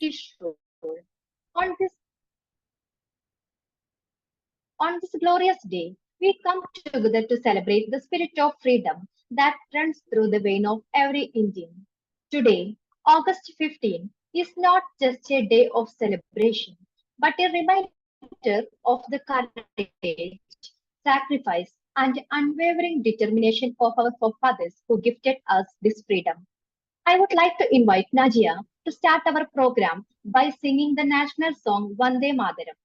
British rule. On this glorious day, we come together to celebrate the spirit of freedom that runs through the vein of every Indian. Today, August 15, is not just a day of celebration, but a reminder of the courage, sacrifice, and unwavering determination of our forefathers who gifted us this freedom. I would like to invite Najia to start our program by singing the national song Vande Mataram.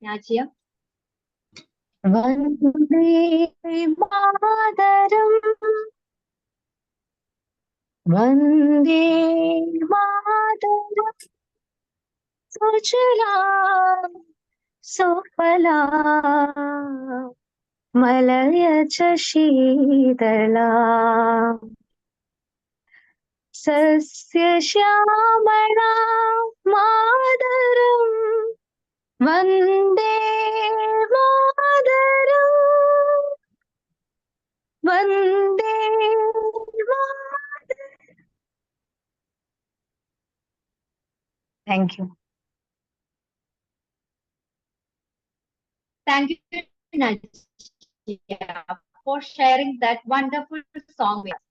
Najia. Vande Mataram, Vande Mataram, Sujalam, Sufalam, Malaya Sheetalam, Sasya Shyamalam Mataram, Vande Mataram, Vande Mataram. Thank you. Thank you, Najia, for sharing that wonderful song with us.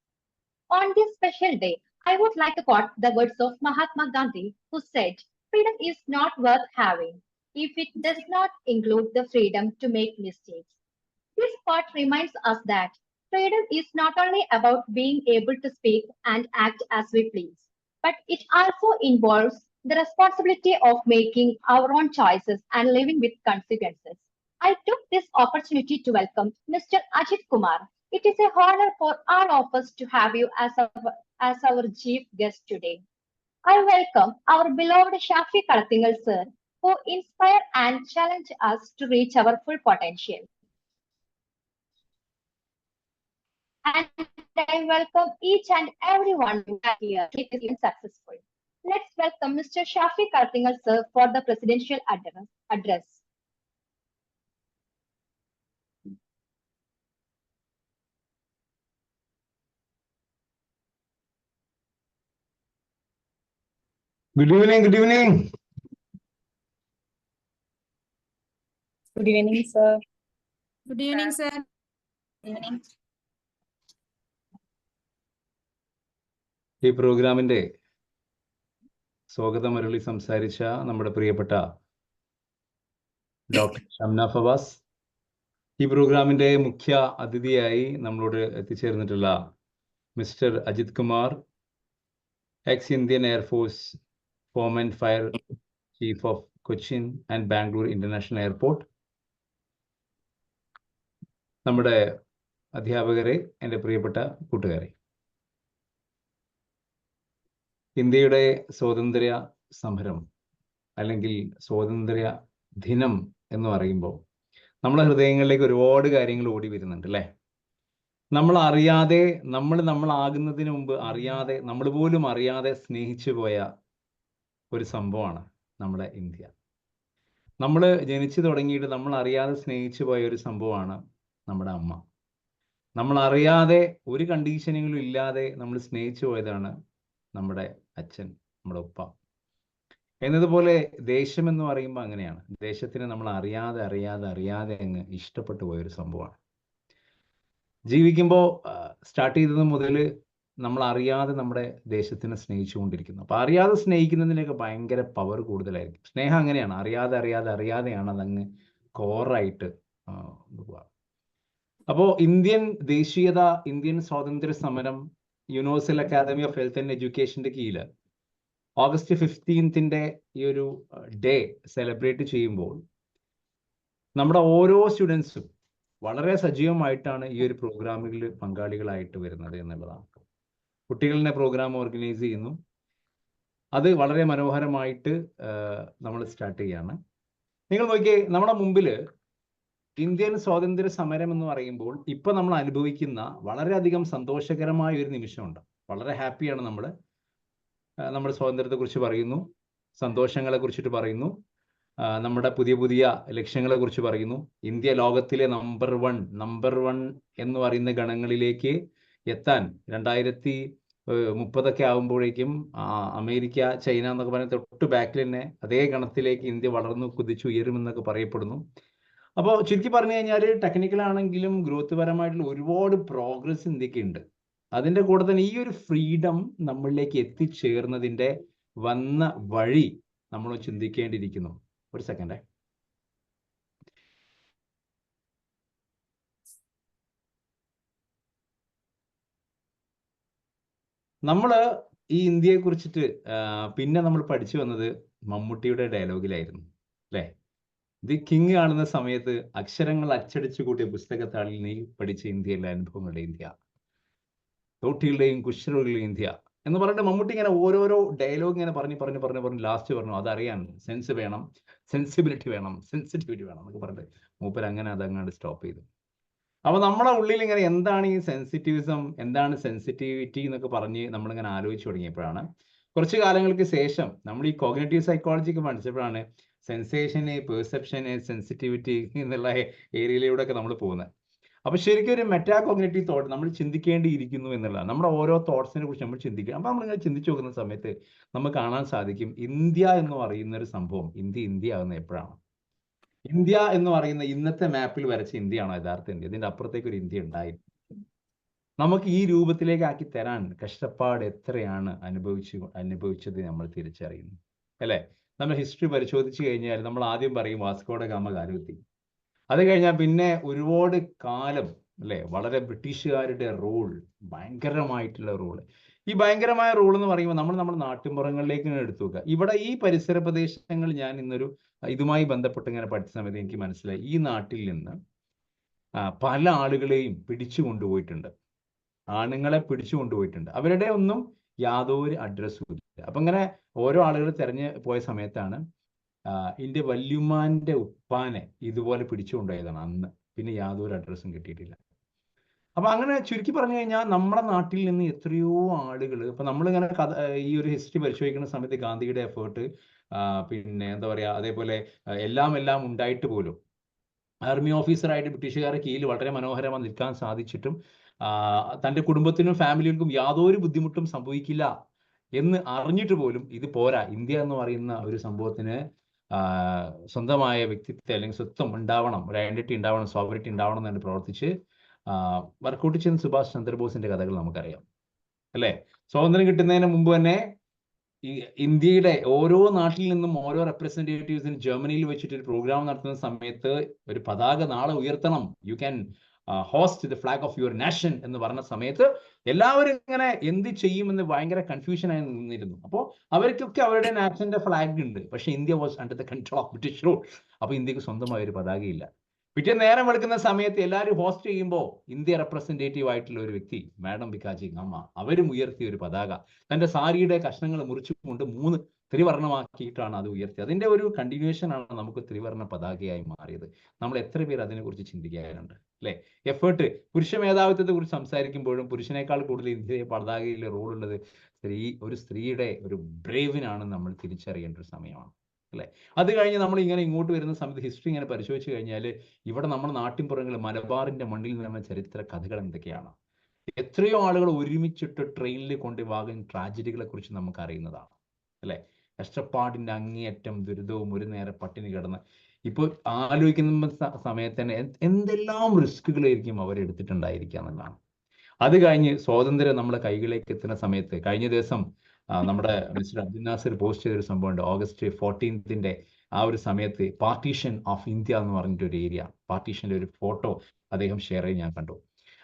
On this special day, I would like to quote the words of Mahatma Gandhi, who said, "Freedom is not worth having if it does not include the freedom to make mistakes." This quote reminds us that freedom is not only about being able to speak and act as we please, but it also involves the responsibility of making our own choices and living with consequences. I took this opportunity to welcome Mr. Ajit Kumar. It is a honor for all of us to have you as our chief guest today. I welcome our beloved Shafi Kalatingal sir, who inspire and challenge us to reach our full potential. And I welcome each and everyone here to make this event successful. Let's welcome Mr. Shafi Kalatingal sir for the presidential address. Good evening, good evening. Good evening, sir. Good evening, sir. Good evening. ഈ പ്രോഗ്രാമിന്റെ സ്വാഗതം അരുളി സംസാരിച്ച നമ്മുടെ പ്രിയപ്പെട്ട doctor Shamna Fawaz, ഈ പ്രോഗ്രാമിന്റെ മുഖ്യ അതിഥിയായി നമ്മളോട് എത്തിച്ചേർന്നിട്ടുള്ള mister Ajith Kumar, ex Indian air force foreman fire chief of Cochin and Bangalore international airport, നമ്മുടെ അധ്യാപകരെ, എൻ്റെ പ്രിയപ്പെട്ട കൂട്ടുകാരെ, ഇന്ത്യയുടെ സ്വാതന്ത്ര്യ സമരം അല്ലെങ്കിൽ സ്വാതന്ത്ര്യ ദിനം എന്ന് പറയുമ്പോൾ നമ്മളെ ഹൃദയങ്ങളിലേക്ക് ഒരുപാട് കാര്യങ്ങൾ ഓടി വരുന്നുണ്ട് അല്ലേ? നമ്മൾ അറിയാതെ, നമ്മളാകുന്നതിന് മുമ്പ് അറിയാതെ, നമ്മൾ പോലും അറിയാതെ സ്നേഹിച്ചു പോയ ഒരു സംഭവമാണ് നമ്മുടെ ഇന്ത്യ. നമ്മൾ ജനിച്ചു തുടങ്ങിയിട്ട് നമ്മൾ അറിയാതെ സ്നേഹിച്ചു പോയ ഒരു സംഭവമാണ് നമ്മുടെ അമ്മ. നമ്മൾ അറിയാതെ ഒരു കണ്ടീഷനുകളും ഇല്ലാതെ നമ്മൾ സ്നേഹിച്ചു പോയതാണ് നമ്മുടെ അച്ഛൻ, നമ്മുടെ ഉപ്പ. എന്നതുപോലെ ദേശം എന്ന് പറയുമ്പോൾ അങ്ങനെയാണ്. ദേശത്തിന് നമ്മൾ അറിയാതെ അറിയാതെ അറിയാതെ അങ്ങ് ഇഷ്ടപ്പെട്ടു പോയൊരു സംഭവമാണ്. ജീവിക്കുമ്പോൾ സ്റ്റാർട്ട് ചെയ്തത് മുതൽ നമ്മൾ അറിയാതെ നമ്മുടെ ദേശത്തിനെ സ്നേഹിച്ചുകൊണ്ടിരിക്കുന്നു. അപ്പോൾ അറിയാതെ സ്നേഹിക്കുന്നതിനൊക്കെ ഭയങ്കര പവർ കൂടുതലായിരിക്കും. സ്നേഹം അങ്ങനെയാണ്, അറിയാതെ അറിയാതെ അറിയാതെയാണ് അതങ്ങ് കോറായിട്ട് പോവുക. അപ്പോൾ ഇന്ത്യൻ ദേശീയത, ഇന്ത്യൻ സ്വാതന്ത്ര്യ സമരം universal academy of health and എഡ്യൂക്കേഷന്റെ കീഴിൽ ഓഗസ്റ്റ് 15 ഈ ഒരു ഡേ സെലിബ്രേറ്റ് ചെയ്യുമ്പോൾ നമ്മുടെ ഓരോ സ്റ്റുഡൻസും വളരെ സജീവമായിട്ടാണ് ഈ ഒരു പ്രോഗ്രാമുകളിൽ പങ്കാളികളായിട്ട് വരുന്നത് എന്നുള്ളതാണ്. കുട്ടികളുടെ പ്രോഗ്രാം ഓർഗനൈസ് ചെയ്യുന്നു. അത് വളരെ മനോഹരമായിട്ട് നമ്മൾ സ്റ്റാർട്ട് ചെയ്യാണ്. നിങ്ങൾ നോക്കിയേ, നമ്മുടെ മുമ്പിൽ ഇന്ത്യൻ സ്വാതന്ത്ര്യ സമരം എന്ന് പറയുമ്പോൾ ഇപ്പൊ നമ്മൾ അനുഭവിക്കുന്ന വളരെയധികം സന്തോഷകരമായ ഒരു നിമിഷമുണ്ട്. വളരെ ഹാപ്പിയാണ് നമ്മൾ. നമ്മുടെ സ്വാതന്ത്ര്യത്തെ കുറിച്ച് പറയുന്നു, സന്തോഷങ്ങളെ കുറിച്ചിട്ട് പറയുന്നു. നമ്മുടെ പുതിയ പുതിയ ലക്ഷ്യങ്ങളെ കുറിച്ച് പറയുന്നു. ഇന്ത്യ ലോകത്തിലെ നമ്പർ വൺ എന്ന് പറയുന്ന ഗണങ്ങളിലേക്ക് എത്താൻ 2030 ആകുമ്പോഴേക്കും അമേരിക്ക, ചൈന എന്നൊക്കെ പറയുന്ന തൊട്ട് ബാക്കിൽ തന്നെ അതേ ഗണത്തിലേക്ക് ഇന്ത്യ വളർന്നു കുതിച്ചുയരുമെന്നൊക്കെ പറയപ്പെടുന്നു. അപ്പോൾ ചുരുക്കി പറഞ്ഞു കഴിഞ്ഞാൽ ടെക്നിക്കൽ ആണെങ്കിലും ഗ്രോത്ത് പരമായിട്ടുള്ള ഒരുപാട് പ്രോഗ്രസ് ഇന്ത്യക്ക് ഉണ്ട്. അതിൻ്റെ കൂടെ തന്നെ ഈ ഒരു ഫ്രീഡം നമ്മളിലേക്ക് എത്തിച്ചേർന്നതിൻ്റെ വന്ന വഴി നമ്മൾ ചിന്തിക്കേണ്ടിയിരിക്കുന്നു. ഒരു സെക്കൻഡേ. നമ്മൾ ഈ ഇന്ത്യയെ കുറിച്ചിട്ട് പിന്നെ നമ്മൾ പഠിച്ചു വന്നത് മമ്മൂട്ടിയുടെ ഡയലോഗിലായിരുന്നു അല്ലേ? ദി കിങ് കാണുന്ന സമയത്ത് അക്ഷരങ്ങൾ അച്ചടിച്ചു കൂട്ടിയ പുസ്തകത്താളിൽ നീ പഠിച്ച ഇന്ത്യയിലെ അനുഭവങ്ങളുടെ ഇന്ത്യ, തോട്ടികളുടെയും കുശ്ശറുകളുടെയും ഇന്ത്യ എന്ന് പറഞ്ഞിട്ട് മമ്മൂട്ടി ഇങ്ങനെ ഓരോരോ ഡയലോഗ് ഇങ്ങനെ പറഞ്ഞ് ലാസ്റ്റ് പറഞ്ഞു അതറിയാൻ സെൻസ് വേണം, സെൻസിബിലിറ്റി വേണം, സെൻസിറ്റിവിറ്റി വേണം എന്നൊക്കെ പറഞ്ഞിട്ട് മൂപ്പർ അങ്ങനെ അതങ്ങാണ്ട് സ്റ്റോപ്പ് ചെയ്തു. അപ്പോൾ നമ്മുടെ ഉള്ളിൽ ഇങ്ങനെ എന്താണ് ഈ സെൻസിറ്റിവിസം, എന്താണ് സെൻസിറ്റിവിറ്റി എന്നൊക്കെ പറഞ്ഞ് നമ്മളിങ്ങനെ ആലോചിച്ച് തുടങ്ങിയപ്പോഴാണ് കുറച്ച് കാലങ്ങൾക്ക് ശേഷം നമ്മൾ ഈ കോഗ്നിറ്റീവ് സൈക്കോളജിക്ക് പഠിച്ചപ്പോഴാണ് സെൻസേഷന്, പെർസെപ്ഷന്, സെൻസിറ്റിവിറ്റി എന്നുള്ള ഏരിയയിലൂടെ ഒക്കെ നമ്മൾ പോകുന്നത്. അപ്പോൾ ശരിക്കും ഒരു മെറ്റാ കോഗ്നിറ്റീവ് തോട്ട് നമ്മൾ ചിന്തിക്കേണ്ടിയിരിക്കുന്നു എന്നുള്ളതാണ്. നമ്മുടെ ഓരോ തോട്ട്സിനെ കുറിച്ച് നമ്മൾ ചിന്തിക്കുക. അപ്പോൾ നമ്മളിങ്ങനെ ചിന്തിച്ചു നോക്കുന്ന സമയത്ത് നമുക്ക് കാണാൻ സാധിക്കും ഇന്ത്യ എന്ന് പറയുന്ന ഒരു സംഭവം ഇന്ത്യ ആകുന്നത് എപ്പോഴാണ്? ഇന്ത്യ എന്ന് പറയുന്ന ഇന്നത്തെ മാപ്പിൽ വരച്ച ഇന്ത്യയാണോ യഥാർത്ഥ ഇന്ത്യ? ഇതിൻ്റെ അപ്പുറത്തേക്ക് ഒരു ഇന്ത്യ ഉണ്ടായിരുന്നു. നമുക്ക് ഈ രൂപത്തിലേക്ക് ആക്കി തരാൻ കഷ്ടപ്പാട് എത്രയാണ് അനുഭവിച്ചത് നമ്മൾ തിരിച്ചറിയുന്നു അല്ലേ? നമ്മൾ ഹിസ്റ്ററി പരിശോധിച്ച് കഴിഞ്ഞാൽ നമ്മൾ ആദ്യം പറയും വാസ്കോ ഡ ഗാമ കാലുകുത്തി. അത് കഴിഞ്ഞാൽ പിന്നെ ഒരുപാട് കാലം അല്ലേ വളരെ ബ്രിട്ടീഷുകാരുടെ റൂൾ, ഭയങ്കരമായിട്ടുള്ള റൂള്. ഈ ഭയങ്കരമായ റൂൾ എന്ന് പറയുമ്പോൾ നമ്മുടെ നാട്ടിൻപുറങ്ങളിലേക്ക് എടുത്തു നോക്കുക. ഇവിടെ ഈ പരിസര പ്രദേശങ്ങൾ ഞാൻ ഇന്നൊരു ഇതുമായി ബന്ധപ്പെട്ട് ഇങ്ങനെ പഠിച്ച സമയത്ത് എനിക്ക് മനസ്സിലായി ഈ നാട്ടിൽ നിന്ന് പല ആളുകളെയും പിടിച്ചു കൊണ്ടുപോയിട്ടുണ്ട്, ആണുങ്ങളെ പിടിച്ചു കൊണ്ടുപോയിട്ടുണ്ട്. അവരുടെ ഒന്നും യാതൊരു അഡ്രസ്സും ഇല്ല. അപ്പം ഇങ്ങനെ ഓരോ ആളുകൾ തെരഞ്ഞു പോയ സമയത്താണ് എൻ്റെ വല്യുമാൻ്റെ ഉപ്പാനെ ഇതുപോലെ പിടിച്ചു കൊണ്ടുപോയതാണ് അന്ന്. പിന്നെ യാതൊരു അഡ്രസ്സും കിട്ടിയിട്ടില്ല. അപ്പം അങ്ങനെ ചുരുക്കി പറഞ്ഞു കഴിഞ്ഞാൽ നമ്മുടെ നാട്ടിൽ നിന്ന് എത്രയോ ആളുകൾ ഇപ്പം നമ്മളിങ്ങനെ ഈ ഒരു ഹിസ്റ്ററി പരിശോധിക്കുന്ന സമയത്ത് ഗാന്ധിയുടെ എഫേർട്ട്, പിന്നെ എന്താ പറയുക, അതേപോലെ എല്ലാം ഉണ്ടായിട്ട് പോലും ആർമി ഓഫീസറായിട്ട് ബ്രിട്ടീഷുകാരുടെ കീഴിൽ വളരെ മനോഹരമായി നിൽക്കാൻ സാധിച്ചിട്ടും തൻ്റെ കുടുംബത്തിനും ഫാമിലികൾക്കും യാതൊരു ബുദ്ധിമുട്ടും സംഭവിക്കില്ല എന്ന് അറിഞ്ഞിട്ട് പോലും ഇത് പോരാ, ഇന്ത്യ എന്ന് പറയുന്ന ഒരു സംഭവത്തിന് സ്വന്തമായ വ്യക്തിത്വം അല്ലെങ്കിൽ സ്വത്വം ഉണ്ടാവണം, ഒരു ഐഡന്റിറ്റി ഉണ്ടാവണം, സോവറിറ്റി ഉണ്ടാവണം എന്ന് പ്രവർത്തിച്ച് വർക്കൗട്ട് ചെയ്യുന്ന സുഭാഷ് ചന്ദ്രബോസിന്റെ കഥകൾ നമുക്കറിയാം അല്ലേ? സ്വാതന്ത്ര്യം കിട്ടുന്നതിന് മുമ്പ് തന്നെ ഈ ഇന്ത്യയുടെ ഓരോ നാട്ടിൽ നിന്നും ഓരോ റെപ്രസെന്റേറ്റീവ്സിന് ജർമ്മനിയിൽ വെച്ചിട്ട് ഒരു പ്രോഗ്രാം നടത്തുന്ന സമയത്ത് ഒരു പതാക നാളെ ഉയർത്തണം, you can host the flag off your nation എന്ന് പറഞ്ഞ സമയത്ത് എല്ലാവരും ഇങ്ങനെ എന്ത് ചെയ്യുമെന്ന് ഭയങ്കര കൺഫ്യൂഷനായി നിന്നിരുന്നു. അപ്പോൾ അവർക്കൊക്കെ അവരുടെ നാഷന്റെ ഫ്ലാഗ് ഉണ്ട്, പക്ഷെ India was under the control of British rule. അപ്പോൾ ഇന്ത്യക്ക് സ്വന്തമായ ഒരു പതാകയില്ല. പിറ്റേ നേരം വെളുക്കുന്ന സമയത്ത് എല്ലാവരും ഹോസ്റ്റ് ചെയ്യുമ്പോൾ ഇന്ത്യ റെപ്രസെന്റേറ്റീവ് ആയിട്ടുള്ള ഒരു വ്യക്തി മാഡം ഭിക്കാജി അമ്മ അവരും ഉയർത്തിയ ഒരു പതാക തൻ്റെ സാരിയുടെ കഷ്ണങ്ങൾ മുറിച്ചുകൊണ്ട് 3 ത്രിവർണ്ണമാക്കിയിട്ടാണ് അത് ഉയർത്തിയത്. അതിൻ്റെ ഒരു കണ്ടിന്യൂവേഷൻ ആണ് നമുക്ക് ത്രിവർണ്ണ പതാകയായി മാറിയത്. നമ്മൾ എത്ര പേര് അതിനെക്കുറിച്ച് ചിന്തിക്കാറുണ്ട് അല്ലേ? എഫേർട്ട്, പുരുഷ മേധാവിത്വത്തെ കുറിച്ച് സംസാരിക്കുമ്പോഴും പുരുഷനേക്കാൾ കൂടുതൽ ഇന്ത്യയിലെ പതാകയിലെ റോളുള്ളത് ഒരു സ്ത്രീയുടെ ഒരു ബ്രേവിനാണ് നമ്മൾ തിരിച്ചറിയേണ്ട ഒരു സമയമാണ് അല്ലേ? അത് കഴിഞ്ഞ് നമ്മൾ ഇങ്ങനെ ഇങ്ങോട്ട് വരുന്ന സമയത്ത് ഹിസ്റ്ററി ഇങ്ങനെ പരിശോധിച്ച് കഴിഞ്ഞാൽ ഇവിടെ നമ്മുടെ നാട്ടിൻപുറങ്ങളിൽ മലബാറിന്റെ മണ്ണിൽ നിന്ന് ചരിത്ര കഥകൾ എന്തൊക്കെയാണ്? എത്രയോ ആളുകൾ ഒരുമിച്ചിട്ട് ട്രെയിനിൽ കൊണ്ടുപോകുന്ന ട്രാജഡികളെ കുറിച്ച് നമുക്ക് അറിയുന്നതാണ് അല്ലേ? കഷ്ടപ്പാടിന്റെ അങ്ങേയറ്റം ദുരിതവും ഒരു നേരം പട്ടിണി കിടന്ന് ഇപ്പോൾ ആലോചിക്കുന്ന സമയത്ത് തന്നെ എന്തെല്ലാം റിസ്കുകളായിരിക്കും അവരെടുത്തിട്ടുണ്ടായിരിക്കുക എന്നുള്ളതാണ്. അത് കഴിഞ്ഞ് സ്വാതന്ത്ര്യം നമ്മുടെ കൈകളിലേക്ക് എത്തുന്ന സമയത്ത് കഴിഞ്ഞ ദിവസം നമ്മുടെ മിസ്റ്റർ അബ്ദുൽ നാസർ പോസ്റ്റ് ചെയ്തൊരു സംഭവമുണ്ട്. ഓഗസ്റ്റ് 14 ആ ഒരു സമയത്ത് പാർട്ടീഷൻ ഓഫ് ഇന്ത്യ എന്ന് പറഞ്ഞിട്ടൊരു ഏരിയ, പാർട്ടീഷന്റെ ഒരു ഫോട്ടോ അദ്ദേഹം ഷെയർ ചെയ്ത് ഞാൻ കണ്ടു.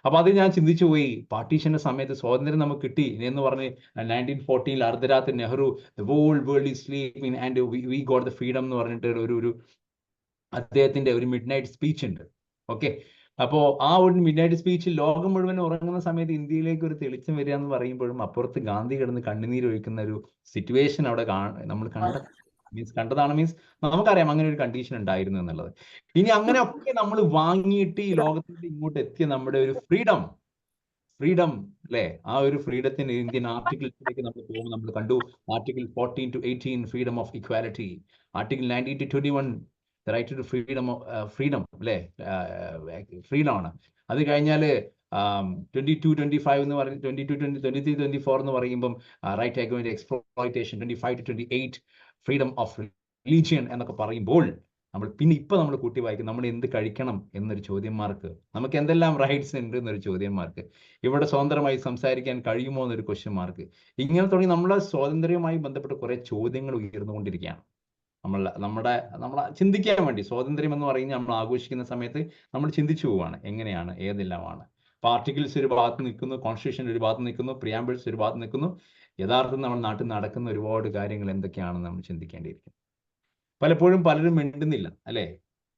അപ്പൊ അത് ഞാൻ ചിന്തിച്ചു പോയി, പാർട്ടീഷന്റെ സമയത്ത് സ്വാതന്ത്ര്യം നമുക്ക് കിട്ടി എന്ന് പറഞ്ഞ് 1914 അർദ്ധരാത്രി Nehru the whole world is sleeping and we got the freedom എന്ന് പറഞ്ഞിട്ട് ഒരു അദ്ദേഹത്തിന്റെ ഒരു മിഡ് നൈറ്റ് സ്പീച്ച് ഉണ്ട്. ഓക്കെ, അപ്പോൾ ആ ഒരു മിഡ് നൈറ്റ് സ്പീച്ചിൽ ലോകം മുഴുവൻ ഉറങ്ങുന്ന സമയത്ത് ഇന്ത്യയിലേക്ക് ഒരു തെളിച്ചം വരിക എന്ന് പറയുമ്പോഴും അപ്പുറത്ത് ഗാന്ധി കിടന്ന് കണ്ണുനീർ ഒഴിക്കുന്ന ഒരു സിറ്റുവേഷൻ അവിടെ നമ്മൾ കണ്ടതാണ്. മീൻസ് നമുക്കറിയാം അങ്ങനെ ഒരു കണ്ടീഷൻ ഉണ്ടായിരുന്നു എന്നുള്ളത്. ഇനി അങ്ങനെയൊക്കെ നമ്മൾ വാങ്ങിയിട്ട് ഈ ലോകത്തിൽ ഇങ്ങോട്ട് എത്തിയ നമ്മുടെ ഒരു ഫ്രീഡം അല്ലേ? ആ ഒരു ഫ്രീഡത്തിന് ഇന്ത്യൻ ആർട്ടിക്കിൾസിലേക്ക് നമ്മൾ പോകുമ്പോൾ നമ്മൾ കണ്ടു article 14 to 18 freedom of equality, article 19 to 21 right to freedom അല്ലേ? ഫ്രീഡം ആണ്. അത് കഴിഞ്ഞാൽ 22-25 എന്ന് പറയും, 22-23-24 എന്ന് പറയുമ്പം right against exploitation, 25 to 28 freedom of religion എന്നൊക്കെ പറയുമ്പോൾ നമ്മൾ കൂട്ടി വായിക്കും നമ്മൾ എന്ത് കഴിക്കണം എന്നൊരു ചോദ്യന്മാർക്ക്, നമുക്ക് എന്തെല്ലാം റൈറ്റ്സ് ഉണ്ട് എന്നൊരു ചോദ്യന്മാർക്ക്, ഇവിടെ സ്വതന്ത്രമായി സംസാരിക്കാൻ കഴിയുമോ എന്നൊരു ക്വസ്റ്റ്യൻ മാർക്ക്. ഇങ്ങനെ തുടങ്ങി നമ്മളെ സ്വാതന്ത്ര്യവുമായി ബന്ധപ്പെട്ട് കുറെ ചോദ്യങ്ങൾ ഉയർന്നുകൊണ്ടിരിക്കുകയാണ്. നമ്മളെ ചിന്തിക്കാൻ വേണ്ടി സ്വാതന്ത്ര്യം എന്ന് പറയുന്നത് നമ്മൾ ആഘോഷിക്കുന്ന സമയത്ത് നമ്മൾ ചിന്തിച്ചു പോവാണ് എങ്ങനെയാണ്, ഏതെല്ലാമാണ്. പാർട്ടിക്കിൾസ് ഒരു ഭാഗത്ത് നിൽക്കുന്നു, കോൺസ്റ്റിറ്റ്യൂഷൻ ഒരു ഭാഗത്ത് നിൽക്കുന്നു, പ്രിയാമ്പിൾസ് ഒരു ഭാഗത്ത് നിൽക്കുന്നു. യഥാർത്ഥത്തിൽ നമ്മൾ നാട്ടിൽ നടക്കുന്ന ഒരുപാട് കാര്യങ്ങൾ എന്തൊക്കെയാണെന്ന് നമ്മൾ ചിന്തിക്കേണ്ടിയിരിക്കും. പലപ്പോഴും പലരും മിണ്ടുന്നില്ല അല്ലേ?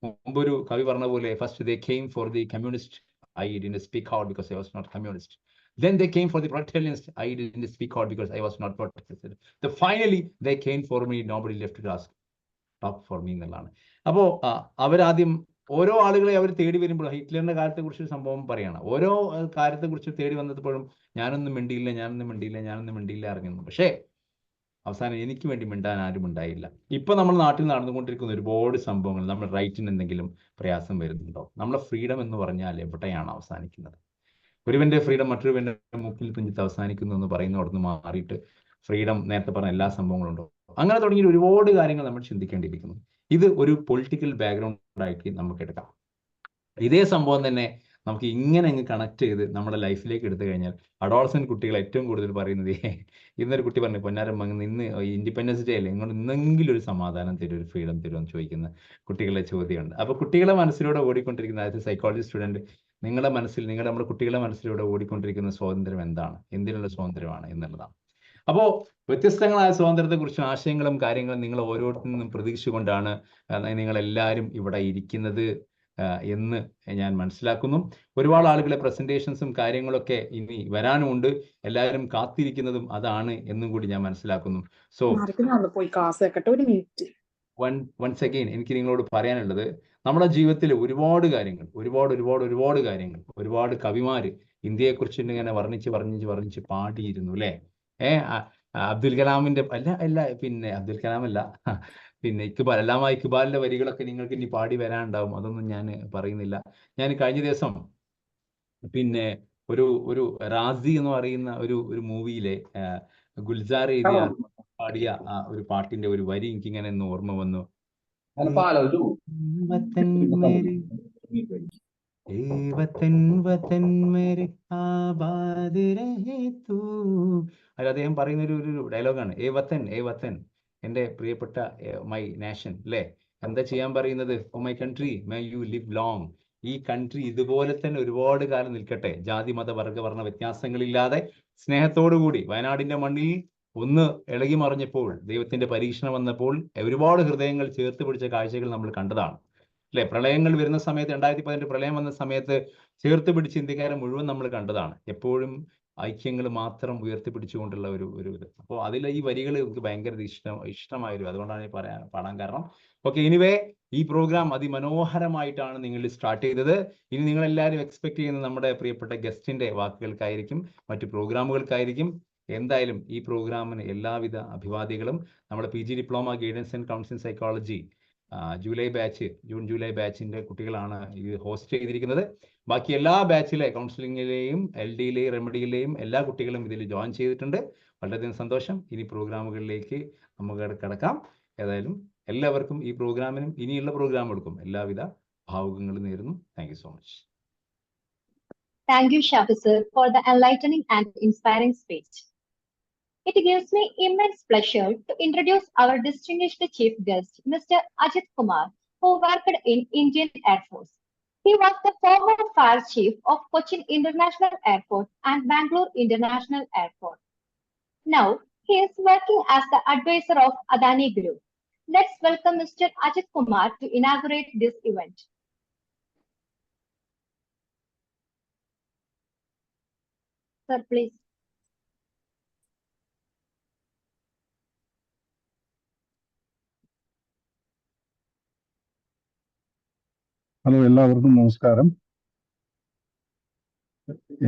മുമ്പൊരു കവി പറഞ്ഞ പോലെ, first they came for the communist, I didn't speak out because I was not communist. Then they came for the proletarians, I didn't speak out because I was not protested. Finally they came for me, nobody left to ask talk for me എന്നുള്ളതാണ്. അപ്പോൾ അവരാദ്യം ഓരോ ആളുകളെ അവർ തേടി വരുമ്പോൾ, ഹിറ്റ്ലറിന്റെ കാലത്തെ കുറിച്ച് സംഭവം പറയാണ്, ഓരോ കാര്യത്തെ കുറിച്ച് തേടി വന്നപ്പോഴും ഞാനൊന്നും മിണ്ടിയില്ല അറിഞ്ഞു. പക്ഷേ അവസാനം എനിക്ക് വേണ്ടി മിണ്ടാൻ ആരും ഉണ്ടായില്ല. ഇപ്പൊ നമ്മൾ നാട്ടിൽ നടന്നുകൊണ്ടിരിക്കുന്ന ഒരുപാട് സംഭവങ്ങൾ, നമ്മുടെ റൈറ്റിന് എന്തെങ്കിലും പ്രയാസം വരുന്നുണ്ടോ? നമ്മളെ ഫ്രീഡം എന്ന് പറഞ്ഞാൽ എവിടെയാണ് അവസാനിക്കുന്നത്? ഒരുവന്റെ ഫ്രീഡം മറ്റൊരുവന്റെ മൂക്കിൽ തുഞ്ചിത്ത് അവസാനിക്കുന്നു എന്ന് പറയുന്നവിടുന്ന് മാറിയിട്ട് ഫ്രീഡം നേരത്തെ പറഞ്ഞ എല്ലാ സംഭവങ്ങളും ഉണ്ടോ? അങ്ങനെ തുടങ്ങിയ ഒരുപാട് കാര്യങ്ങൾ നമ്മൾ ചിന്തിക്കേണ്ടിയിരിക്കുന്നു. ഇത് ഒരു പൊളിറ്റിക്കൽ ബാക്ക്ഗ്രൗണ്ട് ആയിട്ട് നമുക്ക് എടുക്കാം. ഇതേ സംഭവം തന്നെ നമുക്ക് ഇങ്ങനെ അങ്ങ് കണക്ട് ചെയ്ത് നമ്മുടെ ലൈഫിലേക്ക് എടുത്തു കഴിഞ്ഞാൽ, അഡോളസെന്റ് കുട്ടികൾ ഏറ്റവും കൂടുതൽ പറയുന്നത്, ഇന്നൊരു കുട്ടി പറഞ്ഞു, പൊന്നാരം ഇന്ന് ഇൻഡിപെൻഡൻസ് ഡേ അല്ലേ, ഇങ്ങോട്ട് ഇന്നെങ്കിലും ഒരു സമാധാനം തരും, ഒരു ഫ്രീഡം തരുമെന്ന് ചോദിക്കുന്ന കുട്ടികളുടെ ചോദ്യമുണ്ട്. അപ്പൊ കുട്ടികളെ മനസ്സിലൂടെ ഓടിക്കൊണ്ടിരിക്കുന്ന, അതായത് സൈക്കോളജി സ്റ്റുഡന്റ്, നമ്മുടെ കുട്ടികളുടെ മനസ്സിലൂടെ ഓടിക്കൊണ്ടിരിക്കുന്ന സ്വാതന്ത്ര്യം എന്താണ്, എന്തിനുള്ള സ്വാതന്ത്ര്യമാണ് എന്നുള്ളതാണ്. അപ്പോൾ വ്യത്യസ്തങ്ങളായ സ്വാതന്ത്ര്യത്തെ കുറിച്ചും ആശയങ്ങളും കാര്യങ്ങളും നിങ്ങൾ ഓരോരുത്തരിൽ നിന്നും പ്രതീക്ഷിച്ചുകൊണ്ടാണ് നിങ്ങളെല്ലാവരും ഇവിടെ ഇരിക്കുന്നത് എന്ന് ഞാൻ മനസ്സിലാക്കുന്നു. ഒരുപാട് ആളുകളെ പ്രസന്റേഷൻസും കാര്യങ്ങളൊക്കെ ഇനി വരാനുമുണ്ട്. എല്ലാവരും കാത്തിരിക്കുന്നതും അതാണ് എന്നും കൂടി ഞാൻ മനസ്സിലാക്കുന്നു. സോ വൺസ് അഗെയിൻ എനിക്ക് നിങ്ങളോട് പറയാനുള്ളത്, നമ്മുടെ ജീവിതത്തിൽ ഒരുപാട് കാര്യങ്ങൾ, ഒരുപാട് കവിമാര് ഇന്ത്യയെക്കുറിച്ച് ഇങ്ങനെ വർണ്ണിച്ച് പാടിയിരുന്നു അല്ലേ? അബ്ദുൽ കലാമിന്റെ അബ്ദുൽ കലാം അല്ല, അല്ലാമ ഇക്ബാലിന്റെ വരികളൊക്കെ നിങ്ങൾക്ക് ഇനി പാടി വരാനുണ്ടാവും. അതൊന്നും ഞാൻ പറയുന്നില്ല. ഞാൻ കഴിഞ്ഞ ദിവസം ഒരു റാസി എന്ന് പറയുന്ന ഒരു മൂവിയിലെ ഗുൽസാർ എഴുതിയ പാടിയ ഒരു പാട്ടിന്റെ ഒരു വരി എനിക്കിങ്ങനെ ഓർമ്മ വന്നു. അത് അദ്ദേഹം പറയുന്ന ഒരു ഡയലോഗാണ്, ഏ വത്തൻ എന്റെ പ്രിയപ്പെട്ട മൈ നാഷൻ അല്ലേ? എന്താ ചെയ്യാൻ പറയുന്നത്? Oh my country may you live long. ഈ കൺട്രി ഇതുപോലെ തന്നെ ഒരുപാട് കാലം നിൽക്കട്ടെ, ജാതി മത വർണ്ണ വ്യത്യാസങ്ങളില്ലാതെ സ്നേഹത്തോടു കൂടി. വയനാടിന്റെ മണ്ണിൽ ഒന്ന് ഇളകി മറിഞ്ഞപ്പോൾ, ദൈവത്തിന്റെ പരീക്ഷണം വന്നപ്പോൾ ഒരുപാട് ഹൃദയങ്ങൾ ചേർത്ത് പിടിച്ച കാഴ്ചകൾ നമ്മൾ കണ്ടതാണ് അല്ലെ? പ്രളയങ്ങൾ വരുന്ന സമയത്ത്, 2018 പ്രളയം വന്ന സമയത്ത് ചേർത്ത് പിടിച്ച് ഇന്ത്യക്കാരെ മുഴുവൻ നമ്മൾ കണ്ടതാണ്. എപ്പോഴും ഐക്യങ്ങൾ മാത്രം ഉയർത്തിപ്പിടിച്ചുകൊണ്ടുള്ള ഒരു ഇത്. അപ്പോൾ അതിൽ ഈ വരികൾ എനിക്ക് ഭയങ്കര ഇഷ്ടമായിരുന്നു. അതുകൊണ്ടാണ് പാടാൻ കാരണം. ഓക്കെ, എനിവേ ഈ പ്രോഗ്രാം അതിമനോഹരമായിട്ടാണ് നിങ്ങൾ സ്റ്റാർട്ട് ചെയ്തത്. ഇനി നിങ്ങൾ എല്ലാവരും എക്സ്പെക്ട് ചെയ്യുന്നത് നമ്മുടെ പ്രിയപ്പെട്ട ഗസ്റ്റിന്റെ വാക്കുകൾക്കായിരിക്കും, മറ്റു പ്രോഗ്രാമുകൾക്കായിരിക്കും. എന്തായാലും ഈ പ്രോഗ്രാമിന് എല്ലാവിധ അഭിവാദികളും. നമ്മുടെ PG diploma guidance and counselling psychology June July ബാച്ചിന്റെ കുട്ടികളാണ് ഇത് ഹോസ്റ്റ് ചെയ്തിരിക്കുന്നത്. ബാക്കി എല്ലാ ബാച്ചിലെ കൗൺസിലിംഗിലെയും LD-യിലെയും റെമഡിയിലെയും എല്ലാ കുട്ടികളും ഇതിൽ ജോയിൻ ചെയ്തിട്ടുണ്ട്. വളരെയധികം സന്തോഷം. ഇനി പ്രോഗ്രാമുകളിലേക്ക് നമുക്ക് കിടക്കാം. ഏതായാലും എല്ലാവർക്കും ഈ പ്രോഗ്രാമിനും ഇനിയുള്ള പ്രോഗ്രാമുകൾക്കും എല്ലാവിധ ഭാവുകങ്ങളും നേരുന്നു. Thank you so much. Thank you, Shafi sir, for the enlightening and inspiring speech. It gives me immense pleasure to introduce our distinguished chief guest, Mr. Ajit Kumar, who worked in Indian Air Force. He was the former fire chief of Cochin International Airport and Bangalore International Airport. Now, he is working as the advisor of Adani Group. Let's welcome Mr. Ajit Kumar to inaugurate this event. Sir, please. Hello, എല്ലാവർക്കും നമസ്കാരം.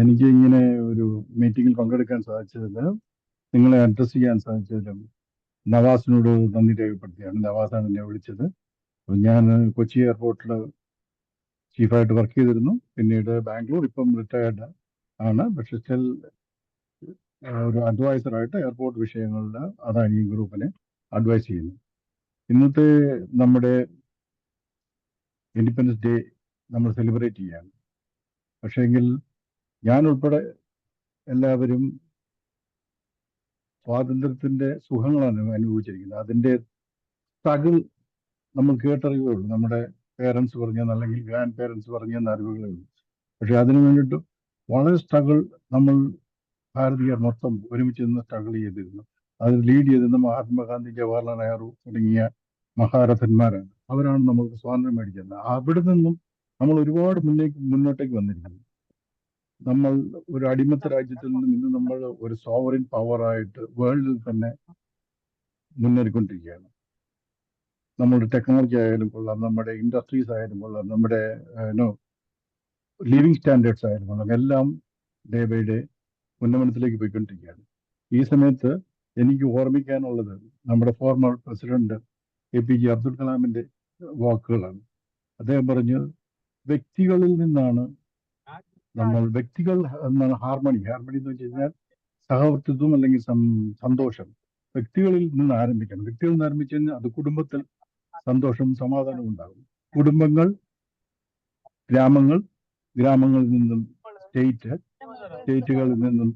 എനിക്ക് ഇങ്ങനെ ഒരു മീറ്റിംഗിൽ പങ്കെടുക്കാൻ സാധിച്ചതിൽ, നിങ്ങളെ address ചെയ്യാൻ സാധിച്ചതിലും നവാസിനോട് നന്ദി രേഖപ്പെടുത്തുകയാണ്. നവാസാണ് എന്നെ വിളിച്ചത്. അപ്പോൾ ഞാൻ കൊച്ചി എയർപോർട്ടിൽ ചീഫായിട്ട് വർക്ക് ചെയ്തിരുന്നു. പിന്നീട് ബാംഗ്ലൂർ, ഇപ്പം റിട്ടയർഡ് ആണ്. പക്ഷെ സ്റ്റിൽ ഒരു അഡ്വൈസറായിട്ട് എയർപോർട്ട് വിഷയങ്ങളിൽ അദാനി ഗ്രൂപ്പിനെ അഡ്വൈസ് ചെയ്യുന്നു. ഇന്നത്തെ നമ്മുടെ ഇൻഡിപെൻഡൻസ് ഡേ നമ്മൾ സെലിബ്രേറ്റ് ചെയ്യാണ്. പക്ഷേങ്കിൽ ഞാൻ ഉൾപ്പെടെ എല്ലാവരും സ്വാതന്ത്ര്യത്തിന്റെ സുഖങ്ങളാണ് അനുഭവിച്ചിരിക്കുന്നത്. അതിന്റെ സ്ട്രഗിൾ നമ്മൾ കേട്ടറിവേ ഉള്ളൂ. നമ്മുടെ പേരൻസ് പറഞ്ഞെന്ന്, അല്ലെങ്കിൽ ഗ്രാൻഡ് പേരൻസ് പറഞ്ഞെന്ന അറിവുകളേ ഉള്ളൂ. പക്ഷെ അതിനു വേണ്ടിയിട്ട് വളരെ സ്ട്രഗിൾ നമ്മൾ ഭാരതീയർ മൊത്തം ഒരുമിച്ച് നിന്ന് സ്ട്രഗിൾ ചെയ്തിരുന്നു. അത് ലീഡ് ചെയ്തിരുന്ന മഹാത്മാഗാന്ധി, ജവഹർലാൽ നെഹ്റു തുടങ്ങിയ മഹാരഥന്മാരാണ്. അവരാണ് നമ്മൾക്ക് സ്വാതന്ത്ര്യം മേടിച്ചത്. അവിടെ നിന്നും നമ്മൾ ഒരുപാട് മുന്നോട്ടേക്ക് വന്നിരിക്കുന്നു. നമ്മൾ ഒരു അടിമത്ത രാജ്യത്തിൽ നിന്നും ഇന്ന് നമ്മൾ ഒരു സോവറിൻ പവറായിട്ട് വേൾഡിൽ തന്നെ മുന്നേറിക്കൊണ്ടിരിക്കുകയാണ്. നമ്മുടെ ടെക്നോളജി ആയാലും കൊള്ളാം, നമ്മുടെ ഇൻഡസ്ട്രീസ് ആയാലും കൊള്ളാം, നമ്മുടെ ലിവിങ് സ്റ്റാൻഡേർഡ്സ് ആയാലും കൊള്ളാം, എല്ലാം ഡേ ബൈ ഡേ ഉന്നമനത്തിലേക്ക് പോയിക്കൊണ്ടിരിക്കുകയാണ്. ഈ സമയത്ത് എനിക്ക് ഓർമ്മിക്കാനുള്ളത് നമ്മുടെ ഫോർമർ പ്രസിഡന്റ് APJ അബ്ദുൽ കലാമിന്റെ വാക്കുകളാണ്. അദ്ദേഹം പറഞ്ഞു, വ്യക്തികളിൽ നിന്നാണ് വ്യക്തികൾ എന്നാണ് ഹാർമണി എന്ന് വെച്ച് കഴിഞ്ഞാൽ സഹവർത്തിത്വം അല്ലെങ്കിൽ സന്തോഷം വ്യക്തികളിൽ നിന്ന് ആരംഭിക്കണം. വ്യക്തികളിൽ നിന്ന് ആരംഭിച്ചു കഴിഞ്ഞാൽ അത് കുടുംബത്തിൽ സന്തോഷവും സമാധാനവും ഉണ്ടാകും. കുടുംബങ്ങൾ, ഗ്രാമങ്ങൾ, ഗ്രാമങ്ങളിൽ നിന്നും സ്റ്റേറ്റുകളിൽ നിന്നും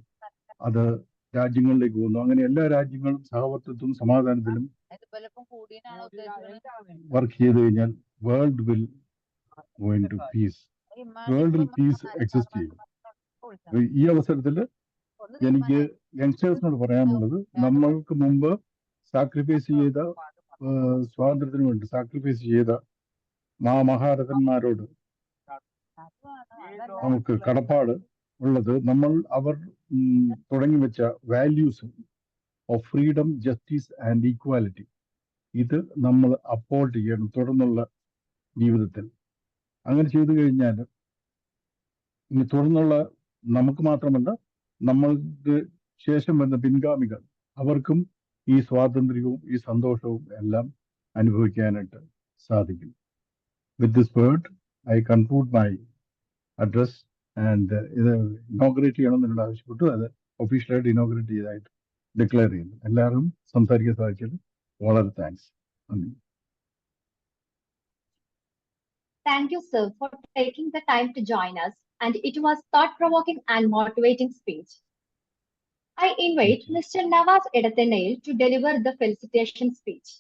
അത് രാജ്യങ്ങളിലേക്ക് പോകുന്നു. അങ്ങനെ എല്ലാ രാജ്യങ്ങളും സഹവർത്തിത്വം സമാധാനത്തിലും വർക്ക് ചെയ്ത് കഴിഞ്ഞാൽ world will going to peace. വേൾഡിൽ പീസ് എക്സിസ്റ്റ് ചെയ്യും. ഈ അവസരത്തിൽ എനിക്ക് യങ്സ്റ്റേഴ്സിനോട് പറയാനുള്ളത്, നമ്മൾക്ക് മുമ്പ് സാക്രിഫൈസ് ചെയ്ത സ്വാതന്ത്ര്യത്തിന് വേണ്ടി സാക്രിഫൈസ് ചെയ്ത മഹാരഥന്മാരോട് നമുക്ക് കടപ്പാട് ഉള്ളത്. അവർ തുടങ്ങി വെച്ച values of freedom, justice and equality, ഇത് നമ്മൾ അപ്ഹോൾഡ് ചെയ്യണം തുടർന്നുള്ള ജീവിതത്തിൽ. അങ്ങനെ ചെയ്തു കഴിഞ്ഞാൽ ഇനി തുടർന്നുള്ള നമുക്ക് മാത്രമല്ല, നമ്മൾക്ക് ശേഷം വരുന്ന പിൻഗാമികൾ, അവർക്കും ഈ സ്വാതന്ത്ര്യവും ഈ സന്തോഷവും എല്ലാം അനുഭവിക്കാനായിട്ട് സാധിക്കും. With this word I conclude my address. And ഇത് ഇനോഗ്രേറ്റ് ചെയ്യണം എന്നോട് ആവശ്യപ്പെട്ടു. അത് ഒഫീഷ്യലായിട്ട് ഇനോഗ്രേറ്റ് ചെയ്തതായിട്ട് ഡിക്ലെയർ ചെയ്യുന്നു. എല്ലാവരും സംസാരിക്കാൻ സാധിച്ചത് വളരെ താങ്ക്സ്. നന്ദി. Thank you, sir, for taking the time to join us, and it was thought-provoking and motivating speech. I invite Mr. Nawaz Edathenayil to deliver the felicitation speech.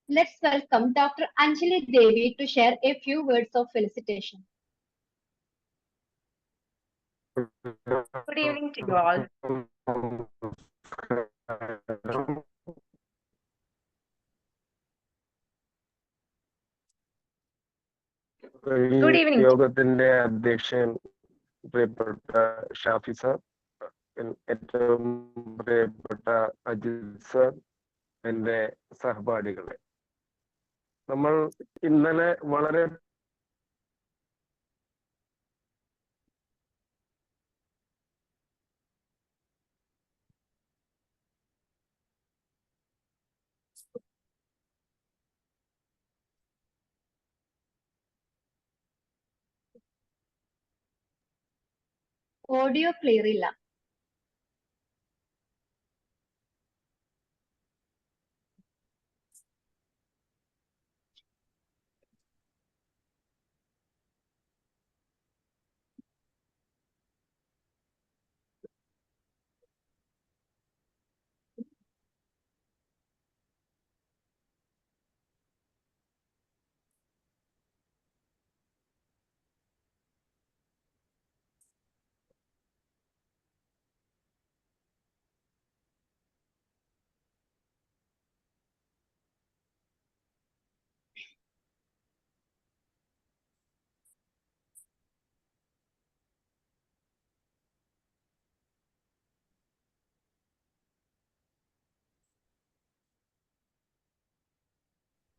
Let's welcome Dr. Anjali Devi to share a few words of felicitation. Good evening to you all. Good evening. യോഗത്തിന്റെ അധ്യക്ഷൻ പ്രിയപ്പെട്ട Shafi sir, ഏറ്റവും പ്രിയപ്പെട്ട Ajith sir, എൻ്റെ സഹപാഠികളെ, നമ്മൾ ഇന്നലെ വളരെ Audio clear illa.